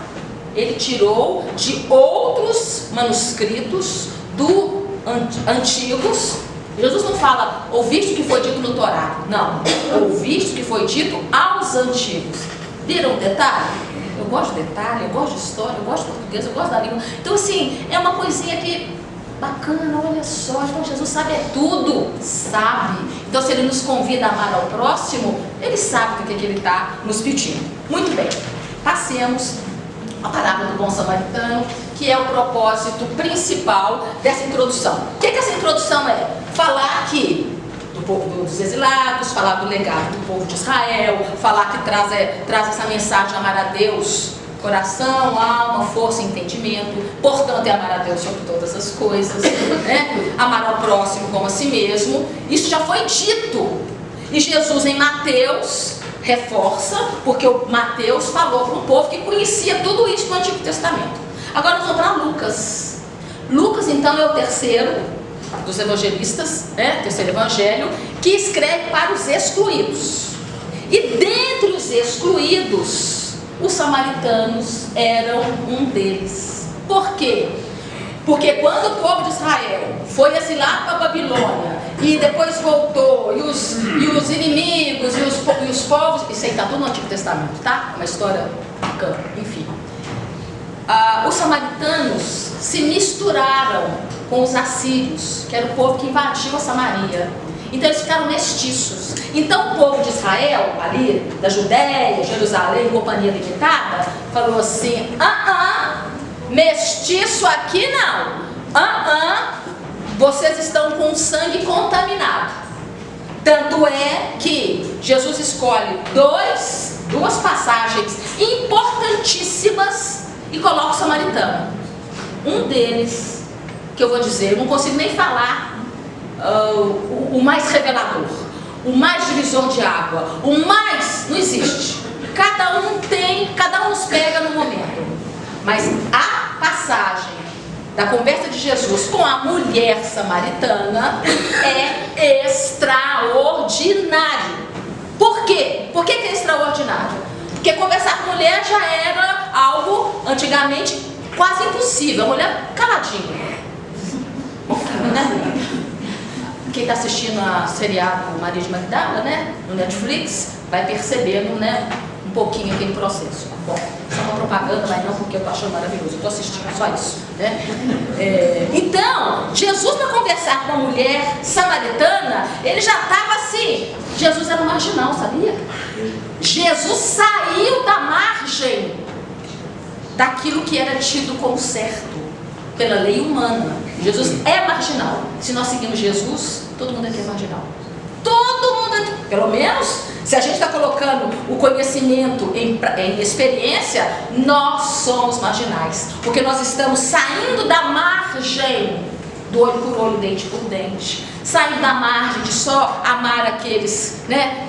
ele tirou de outros manuscritos antigos. Jesus não fala, ouviste o que foi dito no Torá. Não, ouviste o que foi dito aos antigos. Viram o detalhe? Eu gosto de detalhe, eu gosto de história, eu gosto de português, eu gosto da língua. Então assim, é uma coisinha que bacana, olha só, então Jesus sabe tudo, sabe. Então se ele nos convida a amar ao próximo, ele sabe do que ele está nos pedindo. Muito bem, passemos a parábola do bom samaritano, que é o propósito principal dessa introdução. O que essa introdução é? Falar que dos exilados, falar do legado do povo de Israel, falar que traz essa mensagem de amar a Deus, coração, alma, força e entendimento, portanto é amar a Deus sobre todas as coisas, né? Amar ao próximo como a si mesmo. Isso já foi dito, e Jesus em Mateus reforça, porque o Mateus falou para um povo que conhecia tudo isso no Antigo Testamento. Agora nós vamos para Lucas. Lucas então é o terceiro dos evangelistas, né? Terceiro evangelho, que escreve para os excluídos. E dentre os excluídos, os samaritanos eram um deles. Por quê? Porque quando o povo de Israel foi exilado para a Babilônia e depois voltou, e os inimigos e os povos, isso aí está tudo no Antigo Testamento, tá? Uma história bacana, enfim. Os samaritanos se misturaram com os assírios, que era o povo que invadiu a Samaria. Então eles ficaram mestiços. Então o povo de Israel, ali da Judéia, Jerusalém, companhia limitada, falou assim: mestiço aqui não, vocês estão com sangue contaminado. Tanto é que Jesus escolhe 2 duas passagens importantíssimas e coloca o samaritano. Um deles, que eu vou dizer, eu não consigo nem falar o mais revelador, o mais divisor de água, o mais, não existe. Cada um nos pega no momento. Mas a passagem da conversa de Jesus com a mulher samaritana é extraordinário. Por quê? Por que é extraordinário? Porque conversar com mulher já era algo antigamente quase impossível. A mulher caladinha. Né? Quem está assistindo a seriado Maria de Magdala, né, no Netflix, vai percebendo, né, um pouquinho aquele processo. Bom, isso é uma propaganda, mas não porque eu estou achando maravilhoso, eu estou assistindo, só isso. Né? Então, Jesus, para conversar com a mulher samaritana, ele já estava assim. Jesus era um marginal, sabia? Jesus saiu da margem daquilo que era tido como certo pela lei humana. Jesus é marginal. Se nós seguimos Jesus, todo mundo aqui é marginal. Todo mundo aqui, pelo menos, se a gente está colocando o conhecimento em experiência, nós somos marginais. Porque nós estamos saindo da margem do olho por olho, dente por dente. Saindo da margem de só amar aqueles, né,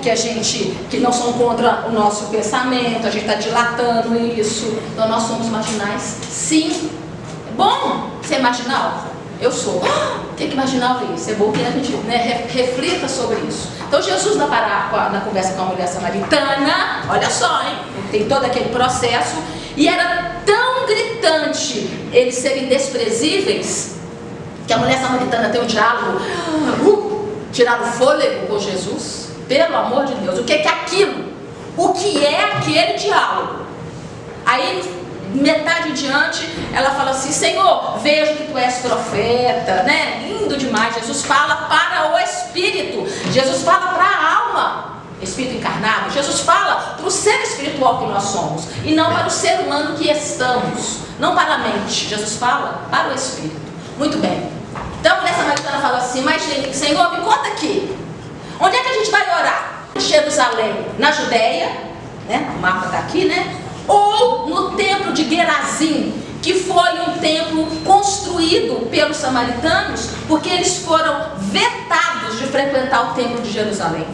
que não são contra o nosso pensamento. A gente está dilatando isso. Então nós somos marginais, sim. É bom ser marginal? Eu sou. O que é marginal é isso? É bom que a gente, né, reflita sobre isso. Então Jesus, na conversa com a mulher samaritana, olha só, hein? Tem todo aquele processo. E era tão gritante eles serem desprezíveis, que a mulher samaritana tem um diálogo, tirar o fôlego com Jesus. Pelo amor de Deus, o que é aquilo? O que é aquele diálogo? Aí, metade em diante, ela fala assim: Senhor, vejo que tu és profeta, né? Lindo demais. Jesus fala para o espírito, Jesus fala para a alma, espírito encarnado. Jesus fala para o ser espiritual que nós somos, e não para o ser humano que estamos, não para a mente. Jesus fala para o espírito. Muito bem. Então, essa samaritana fala assim: mas Senhor, me conta aqui, onde é que a gente vai orar? Em Jerusalém, na Judéia, né? O mapa está aqui, né? Ou no templo de Gerazim, que foi um templo construído pelos samaritanos, porque eles foram vetados de frequentar o templo de Jerusalém.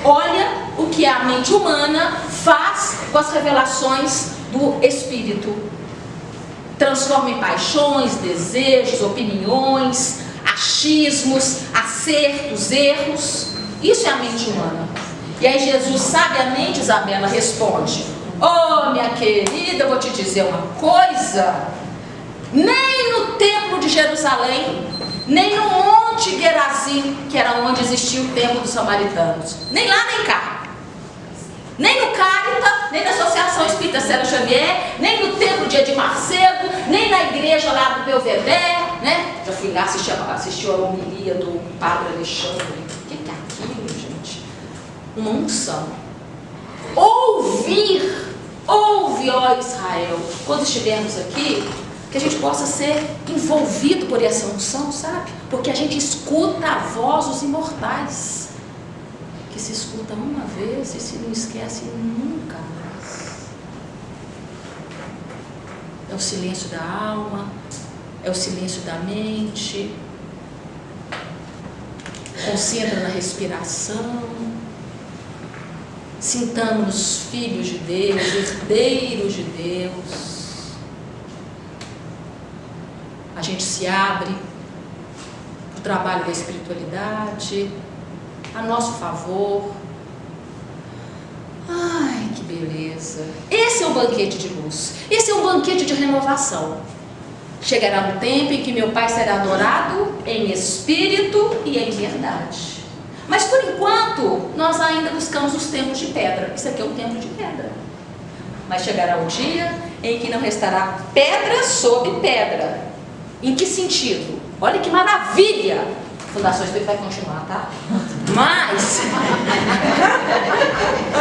Olha o que a mente humana faz com as revelações do Espírito. Transforma em paixões, desejos, opiniões, achismos, acertos, erros. Isso é a mente humana. E aí Jesus, sabiamente, Isabela, responde: oh, minha querida, eu vou te dizer uma coisa. Nem no templo de Jerusalém, nem no monte Gerazim, que era onde existia o templo dos samaritanos, nem lá nem cá, nem no Cárita, nem na Associação Espírita Célia Xavier, nem no templo de Edir Macedo, nem na igreja lá do Belvedere, né? Já fui lá assistir a homilia do Padre Alexandre. O que é aquilo, gente? Uma unção. Ouve, ó Israel, quando estivermos aqui, que a gente possa ser envolvido por essa unção, sabe? Porque a gente escuta a voz dos imortais, que se escuta uma vez e se não esquece nunca mais. É o silêncio da alma, é o silêncio da mente. Concentra na respiração. Sintamos-nos filhos de Deus, herdeiros de Deus. A gente se abre para o trabalho da espiritualidade, a nosso favor. Ai, que beleza! Esse é um banquete de luz, esse é um banquete de renovação. Chegará um tempo em que meu Pai será adorado em espírito e em verdade. Mas por enquanto, nós ainda buscamos os templos de pedra. Isso aqui é um templo de pedra. Mas chegará um dia em que não restará pedra sobre pedra. Em que sentido? Olha que maravilha! A Fundação Espírita vai continuar, tá? Mas,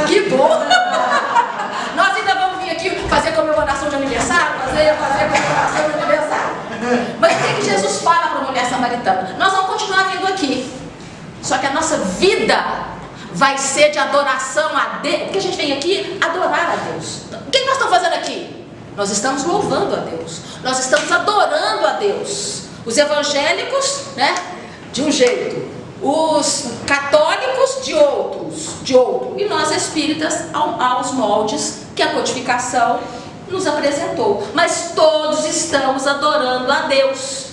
que bom! Nós ainda vamos vir aqui fazer comemoração de aniversário, fazer comemoração de aniversário. Mas o que Jesus fala para a mulher samaritana? Nós vamos continuar vindo aqui. Só que a nossa vida vai ser de adoração a Deus, porque a gente vem aqui adorar a Deus. O que nós estamos fazendo aqui? Nós estamos louvando a Deus, nós estamos adorando a Deus. Os evangélicos, né, de um jeito, os católicos de outro, e nós espíritas aos moldes que a codificação nos apresentou. Mas todos estamos adorando a Deus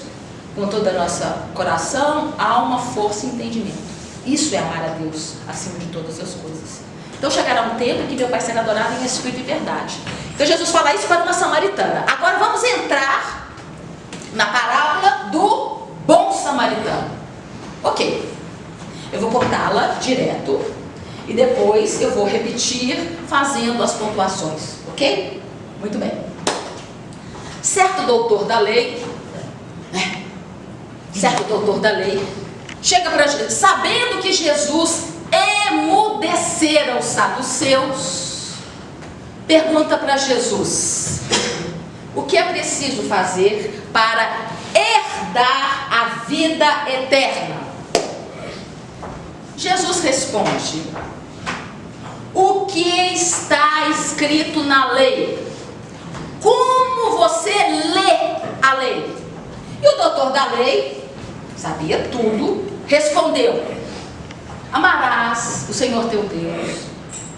com todo o nosso coração, alma, força e entendimento. Isso é amar a Deus acima de todas as coisas. Então chegará um tempo em que meu Pai será adorado em espírito e verdade. Então Jesus fala isso para uma samaritana. Agora vamos entrar na parábola do bom samaritano. Ok, eu vou cortá-la direto e depois eu vou repetir fazendo as pontuações, ok? Muito bem. Certo doutor da lei, chega para Jesus, sabendo que Jesus emudecera os saduceus, pergunta para Jesus: o que é preciso fazer para herdar a vida eterna? Jesus responde: o que está escrito na lei? Como você lê a lei? E o doutor da lei sabia tudo, respondeu: amarás o Senhor teu Deus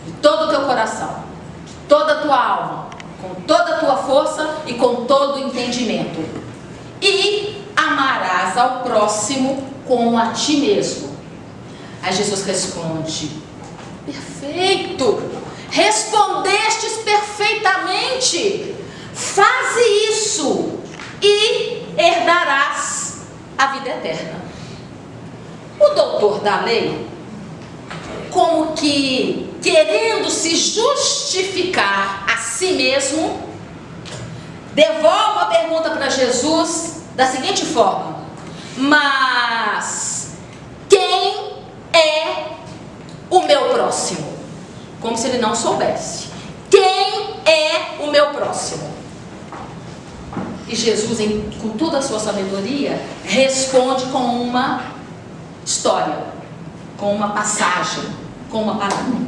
de todo o teu coração, de toda a tua alma, com toda a tua força e com todo o entendimento, e amarás ao próximo como a ti mesmo. Aí Jesus responde: perfeito, respondestes perfeitamente, faze isso e herdarás a vida eterna. O doutor da lei, como que querendo se justificar a si mesmo, devolve a pergunta para Jesus da seguinte forma: mas quem é o meu próximo? Como se ele não soubesse. Quem é o meu próximo? E Jesus, com toda a sua sabedoria, responde com uma história, com uma passagem, com uma parábola,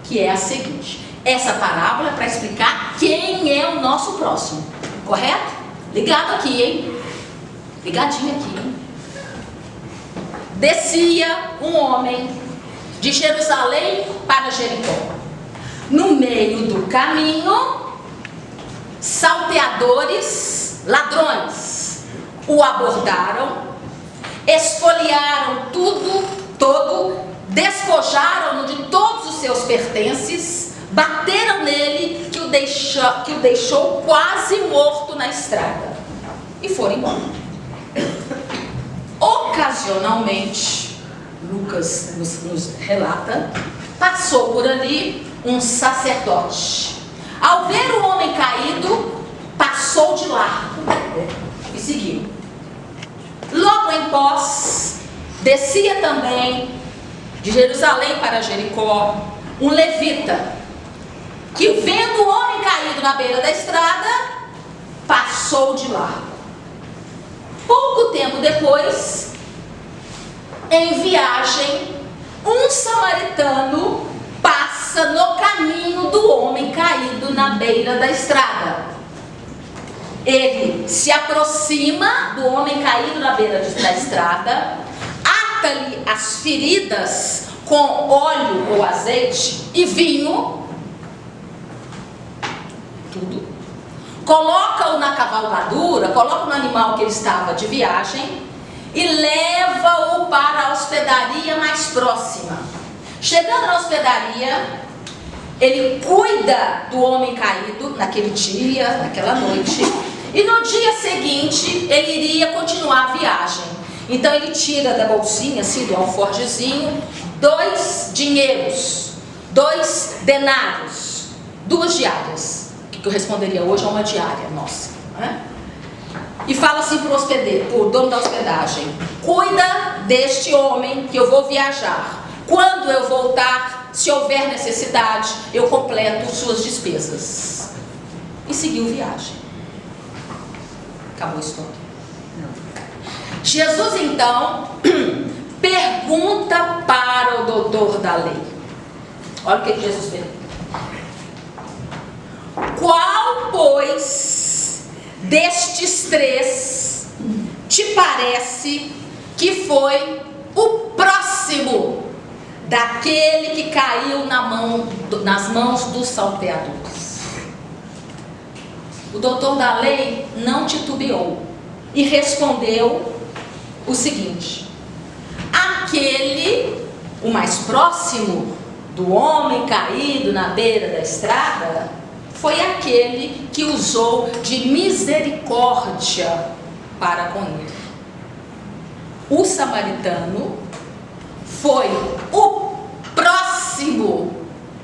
que é a seguinte. Essa parábola é para explicar quem é o nosso próximo, correto? Ligado aqui, hein? Ligadinho aqui, hein? Descia um homem de Jerusalém para Jericó. No meio do caminho, salteadores, ladrões, o abordaram, espoliaram todo, despojaram-no de todos os seus pertences, bateram nele, que o deixou quase morto na estrada, e foram embora. Ocasionalmente, Lucas nos relata, passou por ali um sacerdote. Ao ver o homem caído, passou de largo e seguiu. Logo em pós, descia também de Jerusalém para Jericó um levita, que vendo o homem caído na beira da estrada, passou de largo. Pouco tempo depois, em viagem, um samaritano passa no caminho do homem caído na beira da estrada. Ele se aproxima do homem caído na beira da estrada, ata-lhe as feridas com óleo ou azeite e vinho, tudo, coloca-o na cavalgadura, coloca no animal que ele estava de viagem e leva-o para a hospedaria mais próxima. Chegando na hospedaria, ele cuida do homem caído naquele dia, naquela noite, e no dia seguinte ele iria continuar a viagem. Então ele tira da bolsinha, assim, do alforjezinho, 2 dinheiros, 2 denários, 2 diárias, que corresponderia hoje a uma diária nossa, né? E fala assim para o dono da hospedagem: cuida deste homem que eu vou viajar. Quando eu voltar, se houver necessidade, eu completo suas despesas. E seguiu viagem. Acabou a história. Jesus então pergunta para o doutor da lei. Olha o que Jesus pergunta. Qual, pois, destes três te parece que foi o próximo daquele que caiu nas mãos dos salteadores? O doutor da lei não titubeou e respondeu o seguinte: aquele, o mais próximo do homem caído na beira da estrada, foi aquele que usou de misericórdia para com ele. O samaritano foi o próximo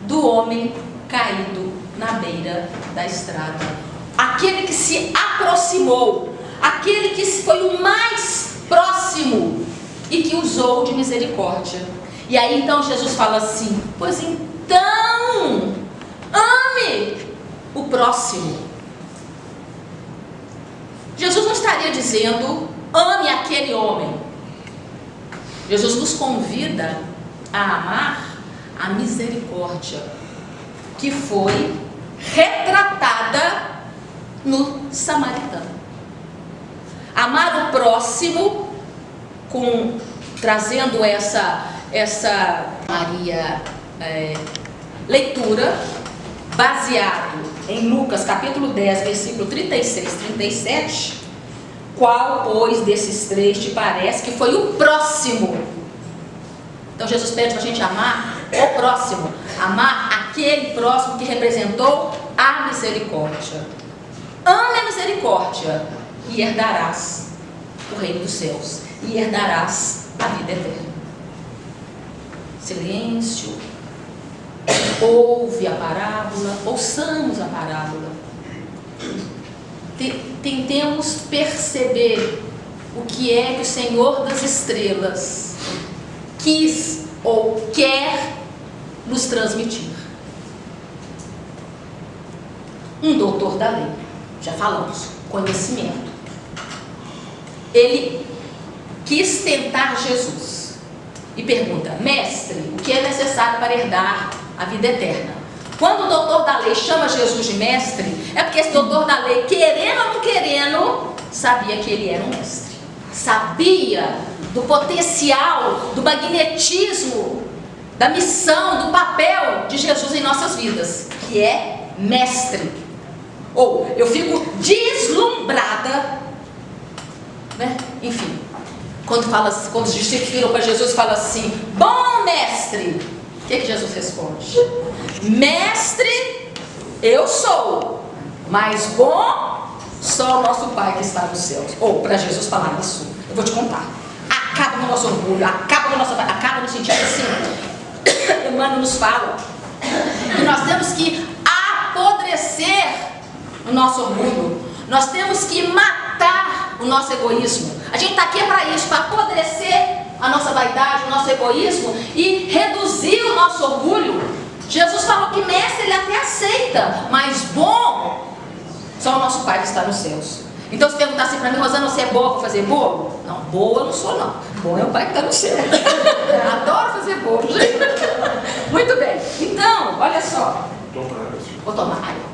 do homem caído na beira da estrada. Aquele que se aproximou, aquele que foi o mais próximo e que usou de misericórdia. E aí então Jesus fala assim: pois então, ame o próximo. Jesus não estaria dizendo, ame aquele homem. Jesus nos convida a amar a misericórdia que foi retratada no samaritano. Amar o próximo, trazendo essa leitura, baseado em Lucas capítulo 10, versículo 36, 37. Qual, pois, desses três te parece que foi o próximo? Então Jesus pede para a gente amar o próximo, amar aquele próximo que representou a misericórdia. Ame a misericórdia e herdarás o reino dos céus, e herdarás a vida eterna. Silêncio. Ouve a parábola, ouçamos a parábola. Tentemos perceber o que é que o Senhor das estrelas quis ou quer nos transmitir. Um doutor da lei, já falamos, conhecimento. Ele quis tentar Jesus e pergunta: mestre, o que é necessário para herdar a vida eterna? Quando o doutor da lei chama Jesus de mestre, é porque esse doutor da lei, querendo ou não querendo, sabia que ele era um mestre. Sabia do potencial, do magnetismo, da missão, do papel de Jesus em nossas vidas, que é mestre. Ou eu fico deslumbrada, né? Enfim, quando os discípulos viram para Jesus e falam assim: bom mestre, o que Jesus responde? Mestre, eu sou, mas bom só o nosso Pai que está nos céus. Ou para Jesus falar isso, eu vou te contar. Acaba no nosso orgulho, acaba no sentido assim. Emmanuel nos fala que nós temos que apodrecer o nosso orgulho. Nós temos que matar o nosso egoísmo. A gente está aqui para isso, para apodrecer a nossa vaidade, o nosso egoísmo e reduzir o nosso orgulho. Jesus falou que mestre ele até aceita, mas bom só o nosso Pai que está nos céus. Então se perguntar assim para mim: Rosana, você é boa para fazer bolo? Não, boa eu não sou não. Bom é o Pai que está no céu. Adoro fazer bolo. Muito bem. Então, olha só. Vou tomar água.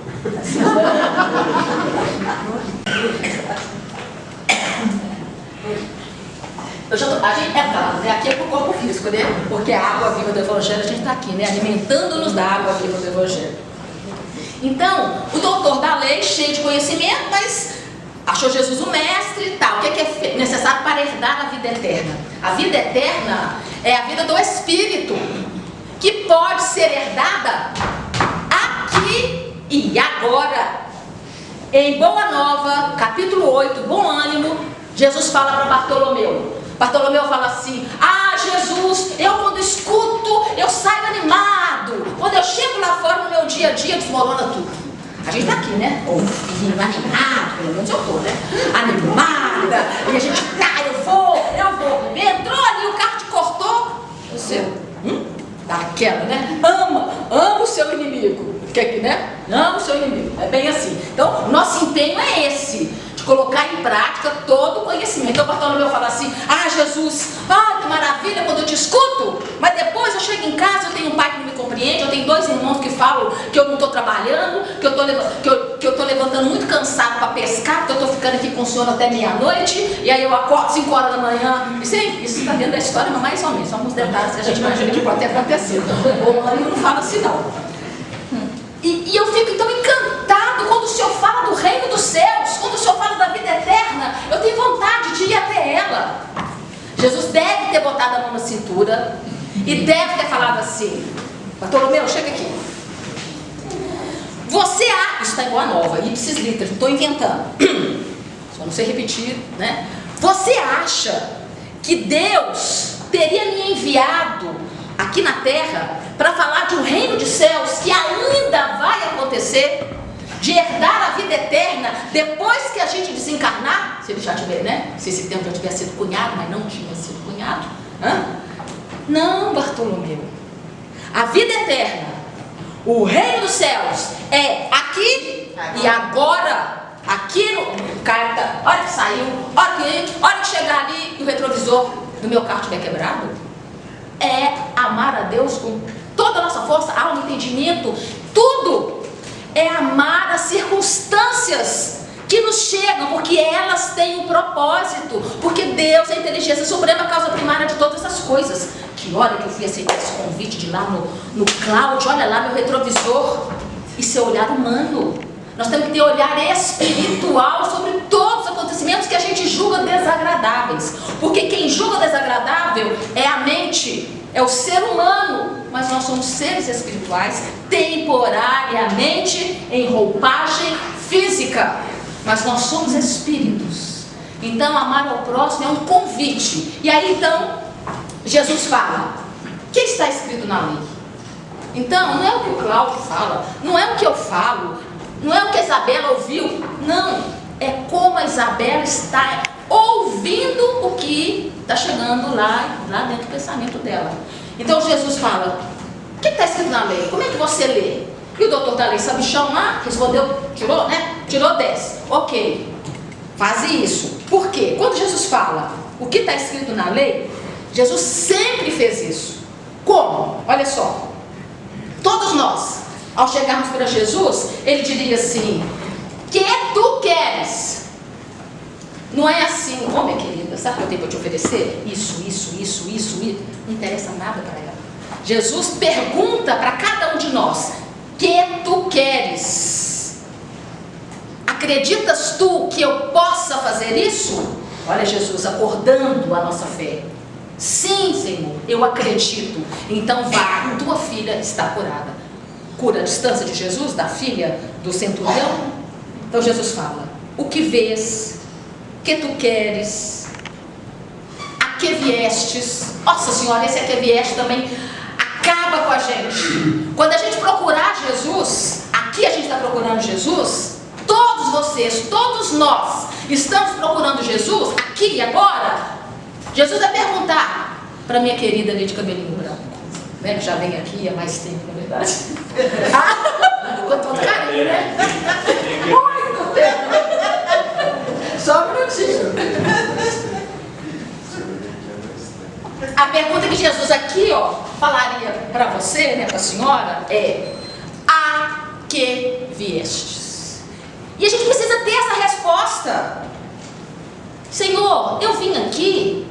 A gente é claro, né? Aqui é para o corpo físico, né? Porque a água viva do Evangelho, a gente está aqui, né? Alimentando-nos da água viva do Evangelho. Então, o doutor da lei, cheio de conhecimento, mas achou Jesus um mestre e tal. O que é necessário para herdar a vida eterna? A vida eterna é a vida do Espírito, que pode ser herdada aqui e agora. Em Boa Nova, capítulo 8, Bom Ânimo, Jesus fala para Bartolomeu. Bartolomeu fala assim: ah, Jesus, eu quando escuto, eu saio animado. Quando eu chego lá fora no meu dia a dia, desmorona tudo. A gente está aqui, né? Ouvindo, animado, pelo menos eu estou, né? Animada, e a gente, eu vou. Entrou ali, o carro te cortou, o seu, daquela, né? Ama o seu inimigo. Que aqui, né? Ama o seu inimigo. É bem assim. Então, o nosso empenho é esse, de colocar em prática todo o conhecimento. Então Bartolomeu fala assim: ah, Jesus, ah, que maravilha quando eu te escuto, mas depois eu chego em casa, eu tenho um pai que não me compreende, eu tenho 2 irmãos que falam que eu não estou trabalhando, que eu estou levantando muito cansado para pescar, porque eu estou ficando aqui com o senhor até meia-noite, e aí eu acordo 5 horas da manhã. Isso está dentro da história, mas mais ou menos, são alguns detalhes que a gente imagina que pode ter acontecido. O marido não fala assim não. E eu fico então encantado quando o Senhor fala do reino dos céus, quando o Senhor fala da vida eterna. Eu tenho vontade de ir até ela. Jesus deve ter botado a mão na cintura e deve ter falado assim: Bartolomeu, chega aqui. Você acha, isso está em Boa Nova, ipsis literis, não estou inventando, só não sei repetir, né? Você acha que Deus teria me enviado aqui na terra para falar de um reino de céus que ainda vai acontecer, de herdar a vida eterna depois que a gente desencarnar? Se ele já tiver, né? Se esse tempo já tiver sido cunhado, mas não tinha sido cunhado. Não, Bartolomeu. A vida eterna, o reino dos céus é aqui e agora. Aqui no carta, hora que saiu, hora que chegar ali e o retrovisor do meu carro estiver quebrado. É amar a Deus com toda a nossa força, alma, entendimento, tudo. É amar as circunstâncias que nos chegam, porque elas têm um propósito, porque Deus é a inteligência suprema, a causa primária de todas essas coisas. Que hora que eu fui aceitar esse convite de ir lá no cloud, olha lá meu retrovisor, isso é olhar humano. Nós temos que ter olhar espiritual sobre todos os acontecimentos que a gente julga desagradáveis. Porque quem julga desagradável é a mente, é o ser humano. Mas nós somos seres espirituais, temporariamente em roupagem física. Mas nós somos espíritos. Então amar ao próximo é um convite. E aí então, Jesus fala: o que está escrito na lei? Então, não é o que o Cláudio fala, não é o que eu falo, não é o que a Isabela ouviu, não, é como a Isabela está ouvindo o que está chegando lá dentro do pensamento dela. Então Jesus fala: o que está escrito na lei? Como é que você lê? E o doutor da lei sabichão lá respondeu, tirou, né? Tirou 10. Ok, faz isso. Por quê? Quando Jesus fala o que está escrito na lei, Jesus sempre fez isso. Como? Olha só, todos nós, ao chegarmos para Jesus, ele diria assim: que tu queres? Não é assim: ô minha querida, sabe o que eu tenho para te oferecer? Isso. Não interessa nada para ela. Jesus pergunta para cada um de nós: que tu queres? Acreditas tu que eu possa fazer isso? Olha Jesus acordando a nossa fé. Sim, Senhor, eu acredito. Então vá, tua filha está curada. Cura a distância de Jesus, da filha do centurião. Então Jesus fala: o que vês, que tu queres, a que viestes. Nossa Senhora, esse a que vieste também acaba com a gente. Quando a gente procurar Jesus, aqui a gente está procurando Jesus, todos vocês, todos nós estamos procurando Jesus, aqui e agora. Jesus vai perguntar para minha querida ali de cabelinho branco, né, que já vem aqui há mais tempo, na verdade. Com todo carinho, né? Muito tempo. Só um minutinho. A pergunta que Jesus aqui, falaria para você, né, para a senhora, é: a que viestes? E a gente precisa ter essa resposta. Senhor, eu vim aqui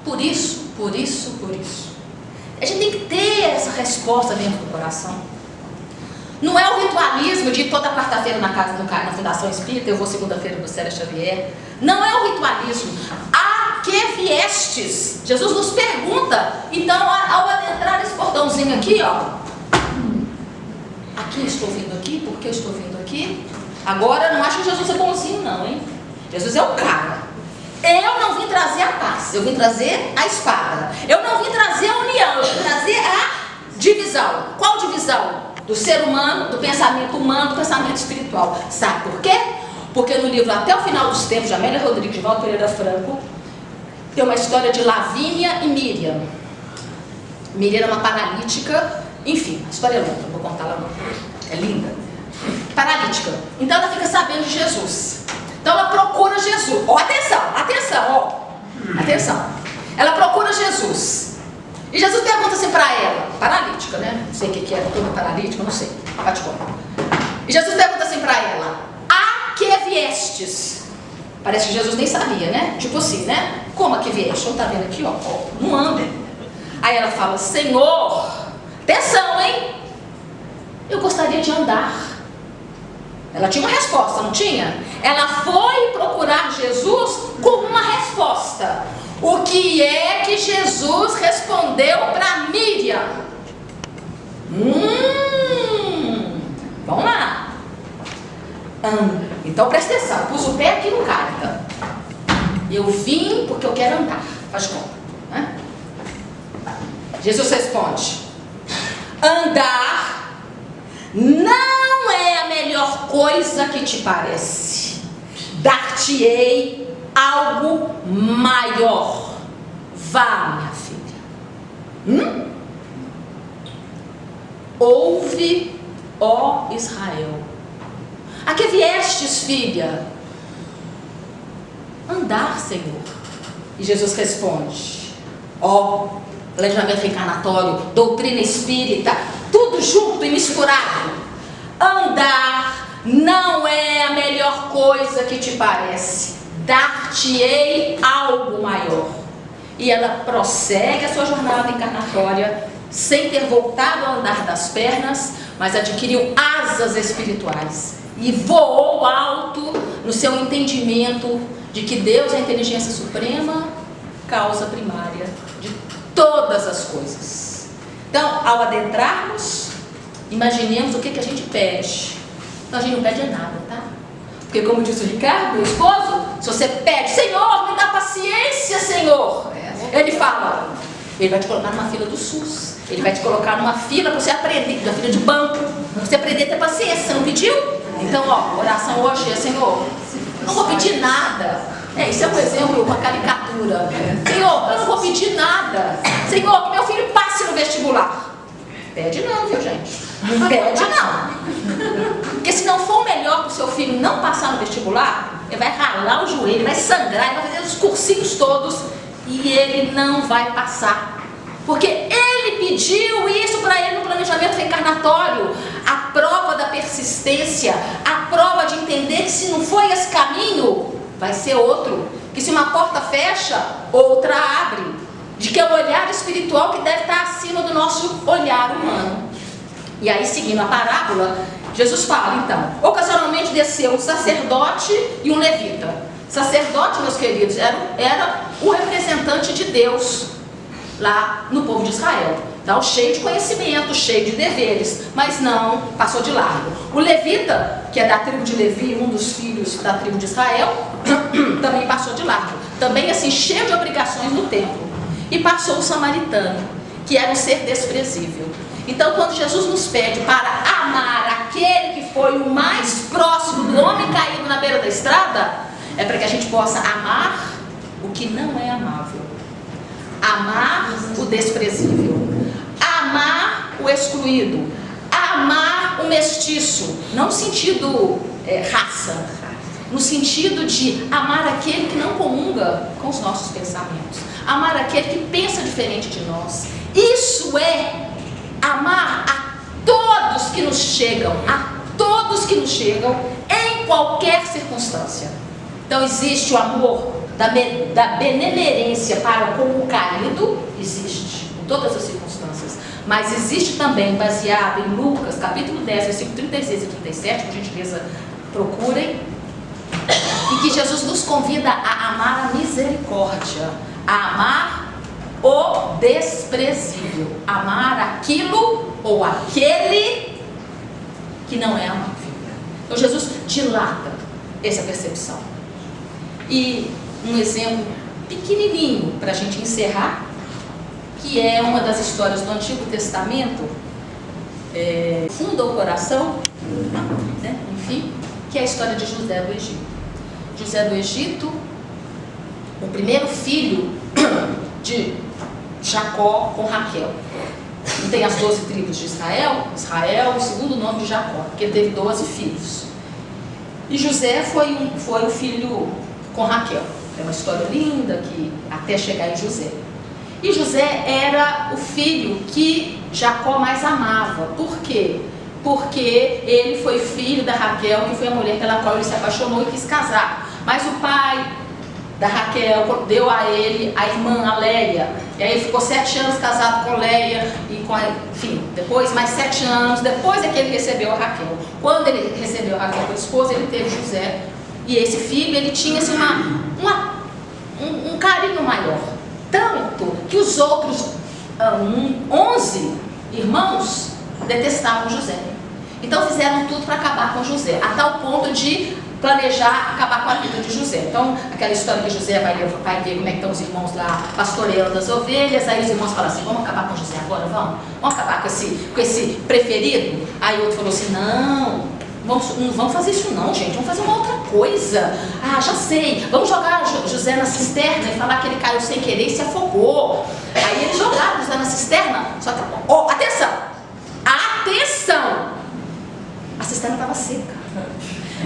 por isso. A gente tem que ter essa resposta dentro do coração. Não é o ritualismo de ir toda quarta-feira na Fundação Espírita, eu vou segunda-feira no Célia Xavier. Não é o ritualismo. A que viestes? Jesus nos pergunta. Então, ao adentrar esse portãozinho aqui, aqui estou vindo aqui, por que eu estou vindo aqui? Agora, não acho que Jesus é bonzinho não, hein? Jesus é o cara. Eu não vim trazer a paz, eu vim trazer a espada. Eu não vim trazer a união, eu vim trazer a divisão. Qual divisão? Do ser humano, do pensamento humano, do pensamento espiritual. Sabe por quê? Porque no livro Até o Final dos Tempos, de Amélia Rodrigues de Valdo Pereira Franco, tem uma história de Lavínia e Miriam. Miriam era uma paralítica, enfim, a história é longa, não vou contar lá não. É linda. Paralítica. Então ela fica sabendo de Jesus. Então Então ela procura Jesus. Ó, atenção, atenção. Ela procura Jesus. E Jesus pergunta assim para ela, paralítica, né? Não sei o que é, toda paralítica, não sei. Pode contar. E Jesus pergunta assim para ela: a que viestes? Parece que Jesus nem sabia, né? Tipo assim, né? Como a que vieste? Não tá vendo aqui, ó, não anda. Aí ela fala: Senhor, atenção, hein? Eu gostaria de andar. Ela tinha uma resposta, não tinha? Ela foi procurar Jesus com uma resposta. O que é que Jesus respondeu para Miriam? Vamos lá. Então presta atenção, pus o pé aqui no carta. Eu vim porque eu quero andar. Faz conta, né? Jesus responde: andar não é a melhor coisa que te parece. Dar-te-ei algo maior. Vá, minha filha. Ouve, ó Israel. A que viestes, filha? Andar, Senhor. E Jesus responde: ó, planejamento reencarnatório, doutrina espírita, tudo junto e misturado. Andar não é a melhor coisa que te parece. Dar-te-ei algo maior. E ela prossegue a sua jornada encarnatória sem ter voltado a andar das pernas, mas adquiriu asas espirituais e voou alto no seu entendimento de que Deus é a inteligência suprema, causa primária de todas as coisas. Então, ao adentrarmos, imaginemos o que a gente pede. Então, a gente não pede nada, tá? Porque, como disse o Ricardo, meu esposo, se você pede: Senhor, me dá paciência, Senhor, ele fala, ele vai te colocar numa fila do SUS, ele vai te colocar numa fila para você aprender, na fila de banco, para você aprender a ter paciência. Você não pediu? Então, ó, oração hoje é: Senhor, não vou pedir nada. Isso é um exemplo, uma caricatura. Senhor, eu não vou pedir nada. Senhor, que meu filho passe no vestibular. Pede não, viu, gente? Não pede não. Porque se não for o melhor para o seu filho não passar no vestibular, ele vai ralar o joelho, vai sangrar, ele vai fazer os cursinhos todos e ele não vai passar. Porque ele pediu isso para ele no planejamento reencarnatório. A prova da persistência, a prova de entender que se não foi esse caminho, vai ser outro. Que se uma porta fecha, outra abre. De que é o olhar espiritual que deve estar acima do nosso olhar humano. E aí, seguindo a parábola, Jesus fala, então: ocasionalmente desceu um sacerdote e um levita. Sacerdote, meus queridos, era o representante de Deus lá no povo de Israel. Então, cheio de conhecimento, cheio de deveres, mas não passou de largo. O levita, que é da tribo de Levi, um dos filhos da tribo de Israel, também passou de largo. Também, assim, cheio de obrigações no templo. E passou o samaritano, que era um ser desprezível. Então, quando Jesus nos pede para amar aquele que foi o mais próximo do homem caído na beira da estrada, é para que a gente possa amar o que não é amável. Amar o desprezível. Amar o excluído. Amar o mestiço. Não no sentido raça, no sentido de amar aquele que não comunga com os nossos pensamentos. Amar aquele que pensa diferente de nós. Isso é amar a todos que nos chegam, em qualquer circunstância. Então existe o amor da benemerência para com o caído, existe, em todas as circunstâncias. Mas existe também, baseado em Lucas, capítulo 10, versículo 36 e 37, por gentileza, procurem, e que Jesus nos convida a amar a misericórdia, a amar o desprezível, amar aquilo ou aquele que não é amável. Então Jesus dilata essa percepção. E um exemplo pequenininho para a gente encerrar, que é uma das histórias do Antigo Testamento, funda o coração, né? Enfim, que é a história de José do Egito. José do Egito, o primeiro filho de Jacó com Raquel. Não tem as 12 tribos de Israel? Israel, o segundo nome de Jacó, porque ele teve 12 filhos. E José foi o filho com Raquel. É uma história linda que até chegar em José. E José era o filho que Jacó mais amava. Por quê? Porque ele foi filho da Raquel, que foi a mulher pela qual ele se apaixonou e quis casar. Mas o pai da Raquel deu a ele a irmã, a Léia. E aí ele ficou 7 anos casado com Léia, e enfim, depois mais 7 anos, depois é que ele recebeu a Raquel. Quando ele recebeu a Raquel como esposa, ele teve José. E esse filho, ele tinha assim, um carinho maior. Tanto que os outros 11 irmãos detestavam José. Então fizeram tudo para acabar com José, a tal ponto de planejar acabar com a vida de José. Então, aquela história que José vai ver como é que estão os irmãos lá pastoreando as ovelhas, aí os irmãos falam assim, vamos acabar com José agora, vamos acabar com esse preferido? Aí o outro falou assim, não vamos fazer isso não, gente, vamos fazer uma outra coisa. Ah, já sei, vamos jogar José na cisterna e falar que ele caiu sem querer e se afogou. Aí eles jogaram José na cisterna, só que, atenção, a cisterna estava seca.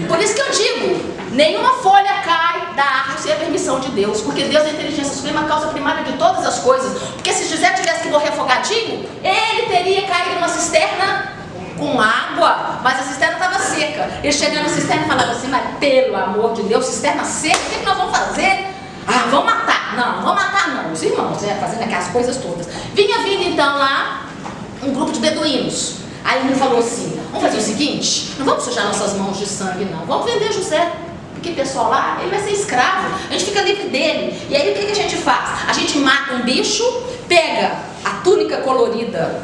Por isso que eu digo, nenhuma folha cai da árvore sem a permissão de Deus, porque Deus é a inteligência suprema, a causa primária de todas as coisas. Porque se José tivesse que morrer afogadinho, ele teria caído numa cisterna com água, mas a cisterna estava seca. Ele chegava na cisterna e falava assim, mas pelo amor de Deus, cisterna seca, o que nós vamos fazer? Ah, vamos matar. Não vamos matar não, os irmãos, né, fazendo aquelas coisas todas. Vinha vindo então lá um grupo de beduínos. Aí ele falou assim, vamos fazer o seguinte, não vamos sujar nossas mãos de sangue não, vamos vender José, porque o pessoal lá, ele vai ser escravo, a gente fica livre dele. E aí o que a gente faz? A gente mata um bicho, pega a túnica colorida,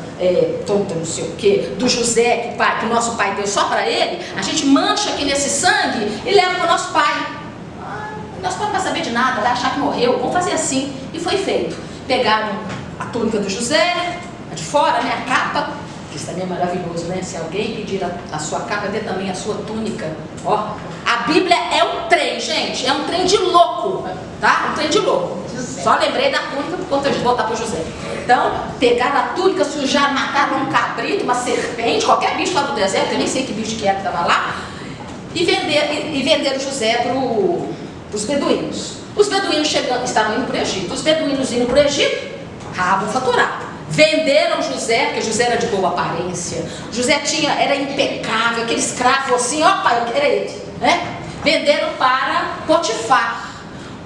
toda não sei o que, do José, que o nosso pai deu só para ele, a gente mancha aqui nesse sangue e leva para o nosso pai. Nosso pai não vai saber de nada, vai achar que morreu, vamos fazer assim. E foi feito. Pegaram a túnica do José, a de fora, né, a capa, que isso também é maravilhoso, né? Se alguém pedir a sua capa, dê também a sua túnica. Ó, a Bíblia é um trem, gente, é um trem de louco, tá? Um trem de louco. Só lembrei da túnica por conta de voltar para o José. Então, pegaram a túnica, sujaram, mataram um cabrito, uma serpente, qualquer bicho lá do deserto, eu nem sei que bicho que era que estava lá, e venderam José para os beduínos. Os beduínos estavam indo para o Egito. Os beduínos indo para o Egito, vão faturar. Venderam José, porque José era de boa aparência. José era impecável, aquele escravo assim, era ele, né? Venderam para Potifar,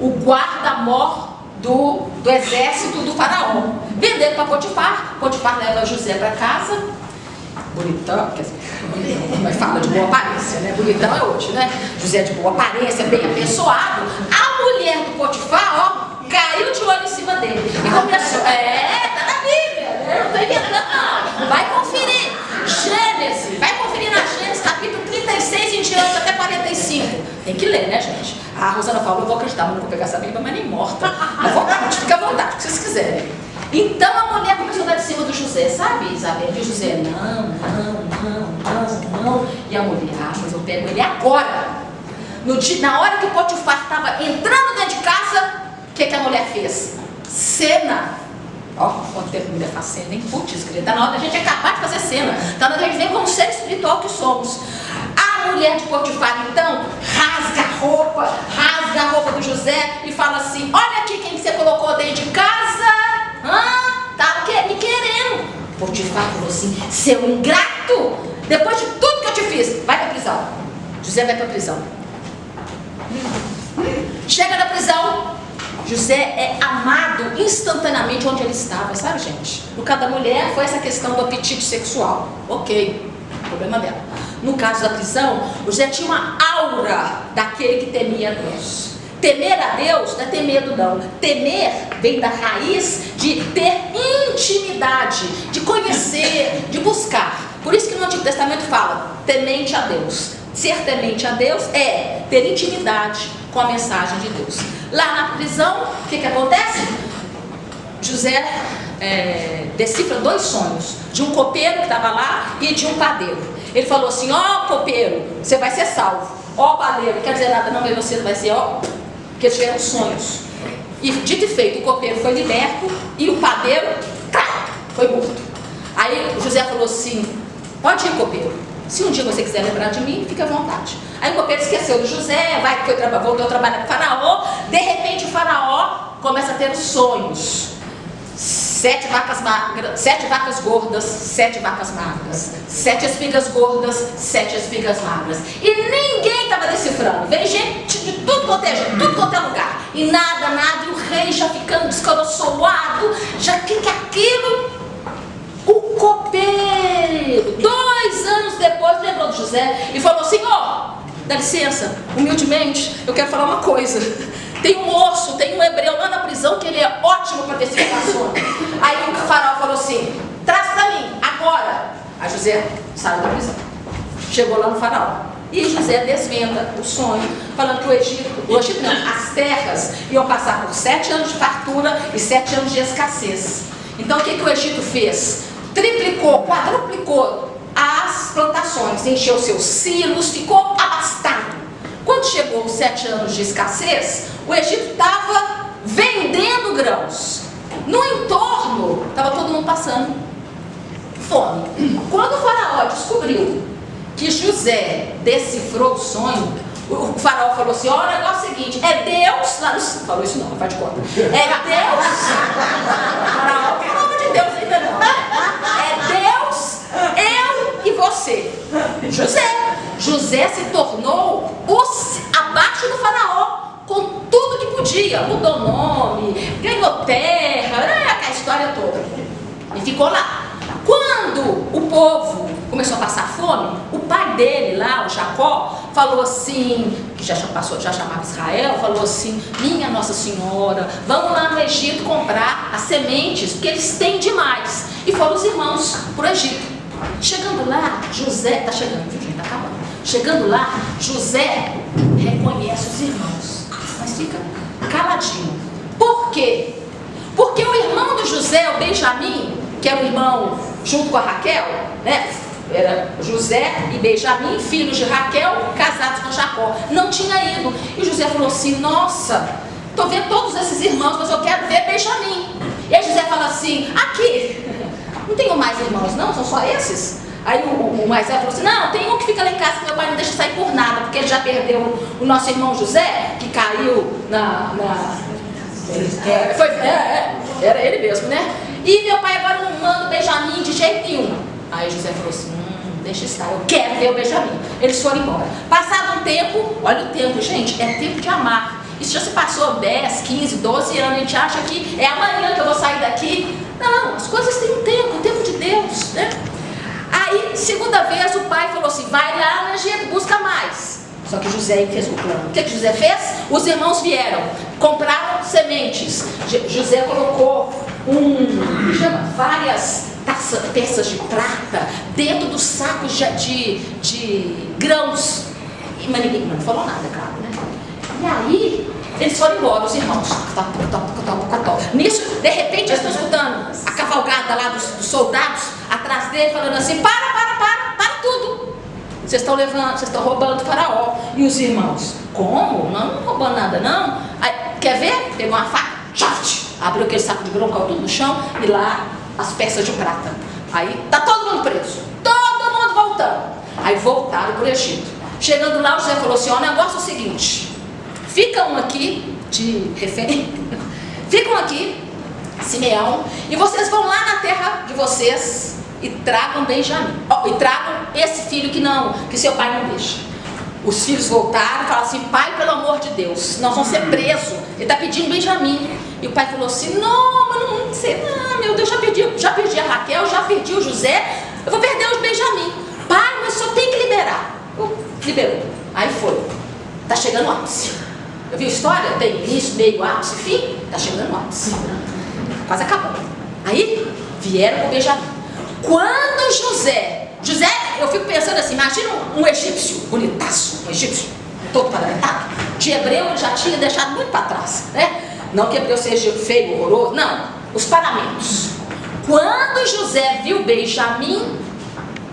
o guarda-mor do exército do faraó. Venderam para Potifar, Potifar leva José para casa, bonitão, quer dizer, mas fala de boa aparência, né? Bonitão é hoje, né? José de boa aparência, bem apessoado. A mulher do Potifar, caiu de olho em cima dele. E começou, tá na Bíblia, né? Não estou inventando, não. Vai conferir. Gênesis, vai conferir na Gênesis, capítulo 36, em diante até 45. Tem que ler, né, gente? A Rosana falou, eu vou acreditar, mas não vou pegar essa Bíblia, mas nem morta. À vontade, fica à vontade, o que vocês quiserem. Então a mulher começou a dar de cima do José, sabe, Isabel? E o José, não. E a mulher, mas eu pego ele agora. Na hora que o Potifar estava entrando dentro de casa, o que a mulher fez? Cena. Ó, quanto tempo a mulher faz cena, hein? Putz, querida, tá na hora da gente acabar de fazer cena. Tá na hora da gente ver como ser espiritual que somos. A mulher de Potifar, então, rasga a roupa do José e fala assim, olha aqui quem você colocou dentro de casa. Tá me querendo. Potifar falou assim, seu ingrato, depois de tudo que eu te fiz, vai pra prisão. José vai pra prisão. Chega na prisão, José é amado instantaneamente onde ele estava, sabe, gente? No caso da mulher foi essa questão do apetite sexual. Ok, problema dela. No caso da prisão, José tinha uma aura daquele que temia a Deus. Temer a Deus não é ter medo não. Temer vem da raiz de ter intimidade, de conhecer, de buscar. Por isso que no Antigo Testamento fala, temente a Deus. Ser temente a Deus é ter intimidade com a mensagem de Deus. Lá na prisão, o que acontece? José decifra 2 sonhos, de um copeiro que estava lá e de um padeiro. Ele falou assim, ó copeiro, você vai ser salvo. Ó padeiro, não quer dizer nada não, mas você vai ser, porque eles tiveram sonhos. E dito e feito, o copeiro foi liberto e o padeiro foi morto. Aí José falou assim, pode ir copeiro, Se um dia você quiser lembrar de mim, fique à vontade. Aí o copeiro esqueceu do José, voltou a trabalhar com o faraó. De repente o faraó começa a ter os sonhos. 7 vacas magras, 7 vacas gordas, 7 vacas magras, 7 espigas gordas, 7 espigas magras. E ninguém estava decifrando. Veio gente de tudo quanto é jeito, tudo quanto é lugar. E nada, e o rei já ficando descoroçoado. Já que aquilo. O copeiro, 2 anos depois, lembrou do José e falou assim: ó, dá licença, humildemente, eu quero falar uma coisa. Tem um moço, tem um hebreu lá na prisão que ele é ótimo para decifrar sonhos. Aí o faraó falou assim: traz para mim, agora. Aí José saiu da prisão, chegou lá no faraó. E José desvenda o sonho, falando que o Egito não, as terras iam passar por 7 anos de fartura e 7 anos de escassez. Então o que o Egito fez? Triplicou, quadruplicou as plantações, encheu seus silos, ficou abastado. Quando chegou os 7 anos de escassez, o Egito estava vendendo grãos. No entorno, estava todo mundo passando fome. Quando o faraó descobriu que José decifrou o sonho, o faraó falou assim: olha, o negócio é o seguinte, é Deus, lá no... falou isso não faz de conta, é Deus, faraó, pelo amor de Deus ainda não, é Deus, eu e você. José se tornou abaixo do faraó, com tudo que podia, mudou nome, ganhou terra, aquela história toda, e ficou lá. Quando o povo começou a passar fome, o pai dele lá, o Jacó, falou assim, que já chamava Israel, falou assim: minha Nossa Senhora, vamos lá no Egito comprar as sementes, porque eles têm demais. E foram os irmãos para o Egito. Chegando lá, José, está chegando, viu, gente, está acabando. Chegando lá, José reconhece os irmãos, mas fica caladinho. Por quê? Porque o irmão do José, o Benjamim, que era o irmão junto com a Raquel, né? Era José e Benjamim, filhos de Raquel, casados com Jacó. Não tinha ido. E José falou assim: nossa, estou vendo todos esses irmãos, mas eu quero ver Benjamim. E aí José fala assim: aqui, não tenho mais irmãos não? São só esses? Aí o mais velho falou assim: não, tem um que fica lá em casa que meu pai não deixa sair por nada, porque ele já perdeu o nosso irmão José, que caiu era ele mesmo, né? E meu pai agora não manda o Benjamim de jeito nenhum. Aí José falou assim: deixa estar, eu quero ver o Benjamim. Eles foram embora. Passado um tempo, olha o tempo, gente, é tempo de amar. Isso já se passou 10, 15, 12 anos. A gente acha que é amanhã que eu vou sair daqui. Não, as coisas têm um tempo, o tempo de Deus, né? Aí, segunda vez, o pai falou assim: vai lá no Egito, busca mais. Só que José fez o plano. O que José fez? Os irmãos vieram, compraram sementes. José colocou várias peças de prata dentro dos sacos de grãos. Mas ninguém não falou nada, claro, né? E aí, eles foram embora, os irmãos. Nisso, de repente, eles estão escutando a cavalgada lá dos soldados atrás dele, falando assim: para tudo. Vocês estão roubando o faraó. E os irmãos: como? Não roubando nada, não. Aí, quer ver? Pegou uma faca, abriu aquele saco de grão, caiu tudo no chão, e lá as peças de prata. Aí tá todo mundo preso, todo mundo voltando. Aí voltaram para o Egito. Chegando lá, o José falou assim: ó, o negócio é o seguinte, ficam aqui de refém, ficam aqui, Simeão, e vocês vão lá na terra de vocês e tragam Benjamim, e tragam esse filho que seu pai não deixa. Os filhos voltaram e falaram assim: pai, pelo amor de Deus, nós vamos ser presos, ele está pedindo Benjamim. E o pai falou assim: não, mas não sei, não, meu Deus, já perdi a Raquel, já perdi o José, eu vou perder o Benjamim. Pai, mas só tem que liberar. Liberou. Aí foi. Está chegando o ápice. Eu vi a história? Tem início, meio, ápice, fim. Está chegando o ápice. Quase acabou. Aí vieram com o Benjamim. Quando José, eu fico pensando assim, imagina um egípcio bonitaço, um egípcio todo paramentado. De hebreu ele já tinha deixado muito para trás, né? Não que hebreu seja feio, horroroso, não. Os paramentos. Quando José viu Benjamim,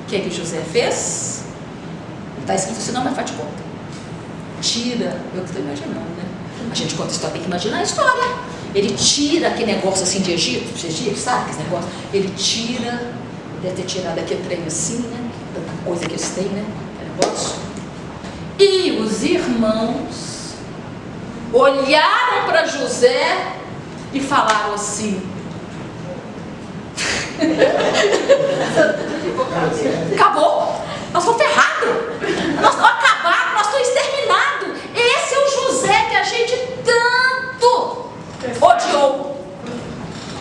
o que José fez? Não está escrito assim não, mas faz de conta. Tira, eu que estou imaginando, né? A gente conta a história, tem que imaginar a história. Ele tira aquele negócio assim de Egito, sabe esse negócio? Ele tira, deve ter tirado aquele trem assim, né? coisa que eles têm, né? Negócio. E os irmãos olharam para José e falaram assim: acabou, nós estamos ferrados, nós estamos acabados, nós estamos exterminados. Esse é o José que a gente tanto odiou,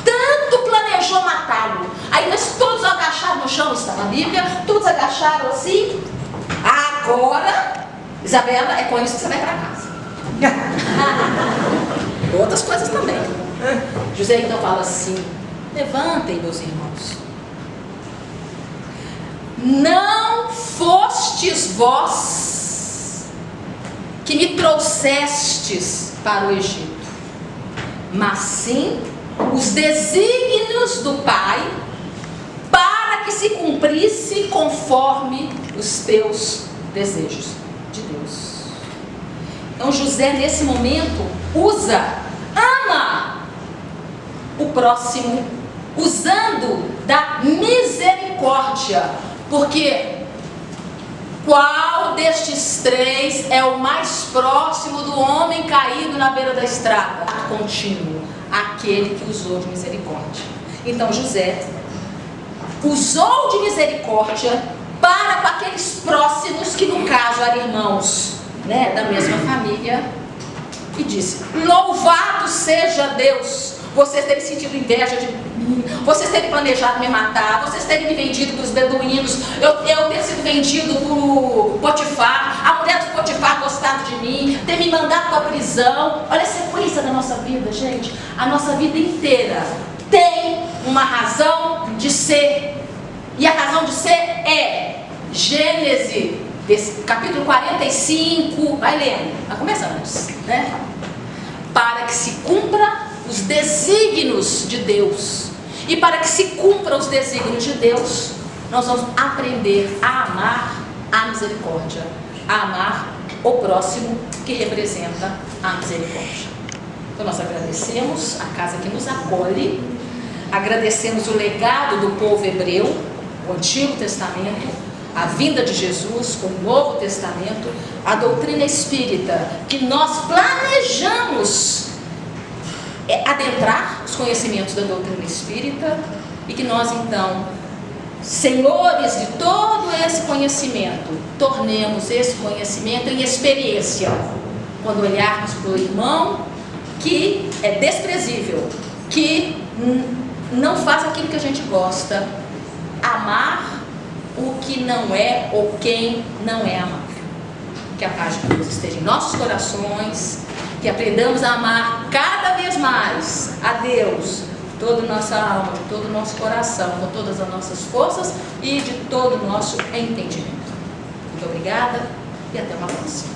tanto planejou matá-lo. Aí nós todos agacharam no chão, está na Bíblia, todos agacharam assim. Agora, Isabela, é com isso que você vai para casa. Outras coisas também. José então fala assim: levantem, meus irmãos, não fostes vós que me trouxestes para o Egito, mas sim os desígnios do Pai, para que se cumprisse conforme os teus desejos. De Deus. Então José nesse momento ama o próximo, usando da misericórdia, porque qual destes três é o mais próximo do homem caído na beira da estrada? Contínuo, aquele que usou de misericórdia. Então José usou de misericórdia para com aqueles próximos, que no caso eram irmãos, né, da mesma família, e disse: louvado seja Deus, vocês terem sentido inveja de mim, vocês terem planejado me matar, vocês terem me vendido para os beduínos, eu ter sido vendido por Potifar, a mulher do Potifar gostado de mim, ter me mandado para a prisão. Olha a sequência da nossa vida, gente. A nossa vida inteira tem uma razão de ser. E a razão de ser é Gênesis, capítulo 45, vai lendo, vai começar antes, né? Para que se cumpra os desígnios de Deus. E para que se cumpra os desígnios de Deus, nós vamos aprender a amar a misericórdia, a amar o próximo, que representa a misericórdia. Então nós agradecemos a casa que nos acolhe, agradecemos o legado do povo hebreu, o Antigo Testamento, a vinda de Jesus com o Novo Testamento, a doutrina espírita, que nós planejamos adentrar os conhecimentos da doutrina espírita, e que nós então, senhores de todo esse conhecimento, tornemos esse conhecimento em experiência, quando olharmos para o irmão que é desprezível, que não faz aquilo que a gente gosta, amar o que não é ou quem não é amável. Que a paz de Deus esteja em nossos corações, que aprendamos a amar cada vez mais a Deus, toda a nossa alma, de todo o nosso coração, com todas as nossas forças e de todo o nosso entendimento. Muito obrigada e até uma próxima.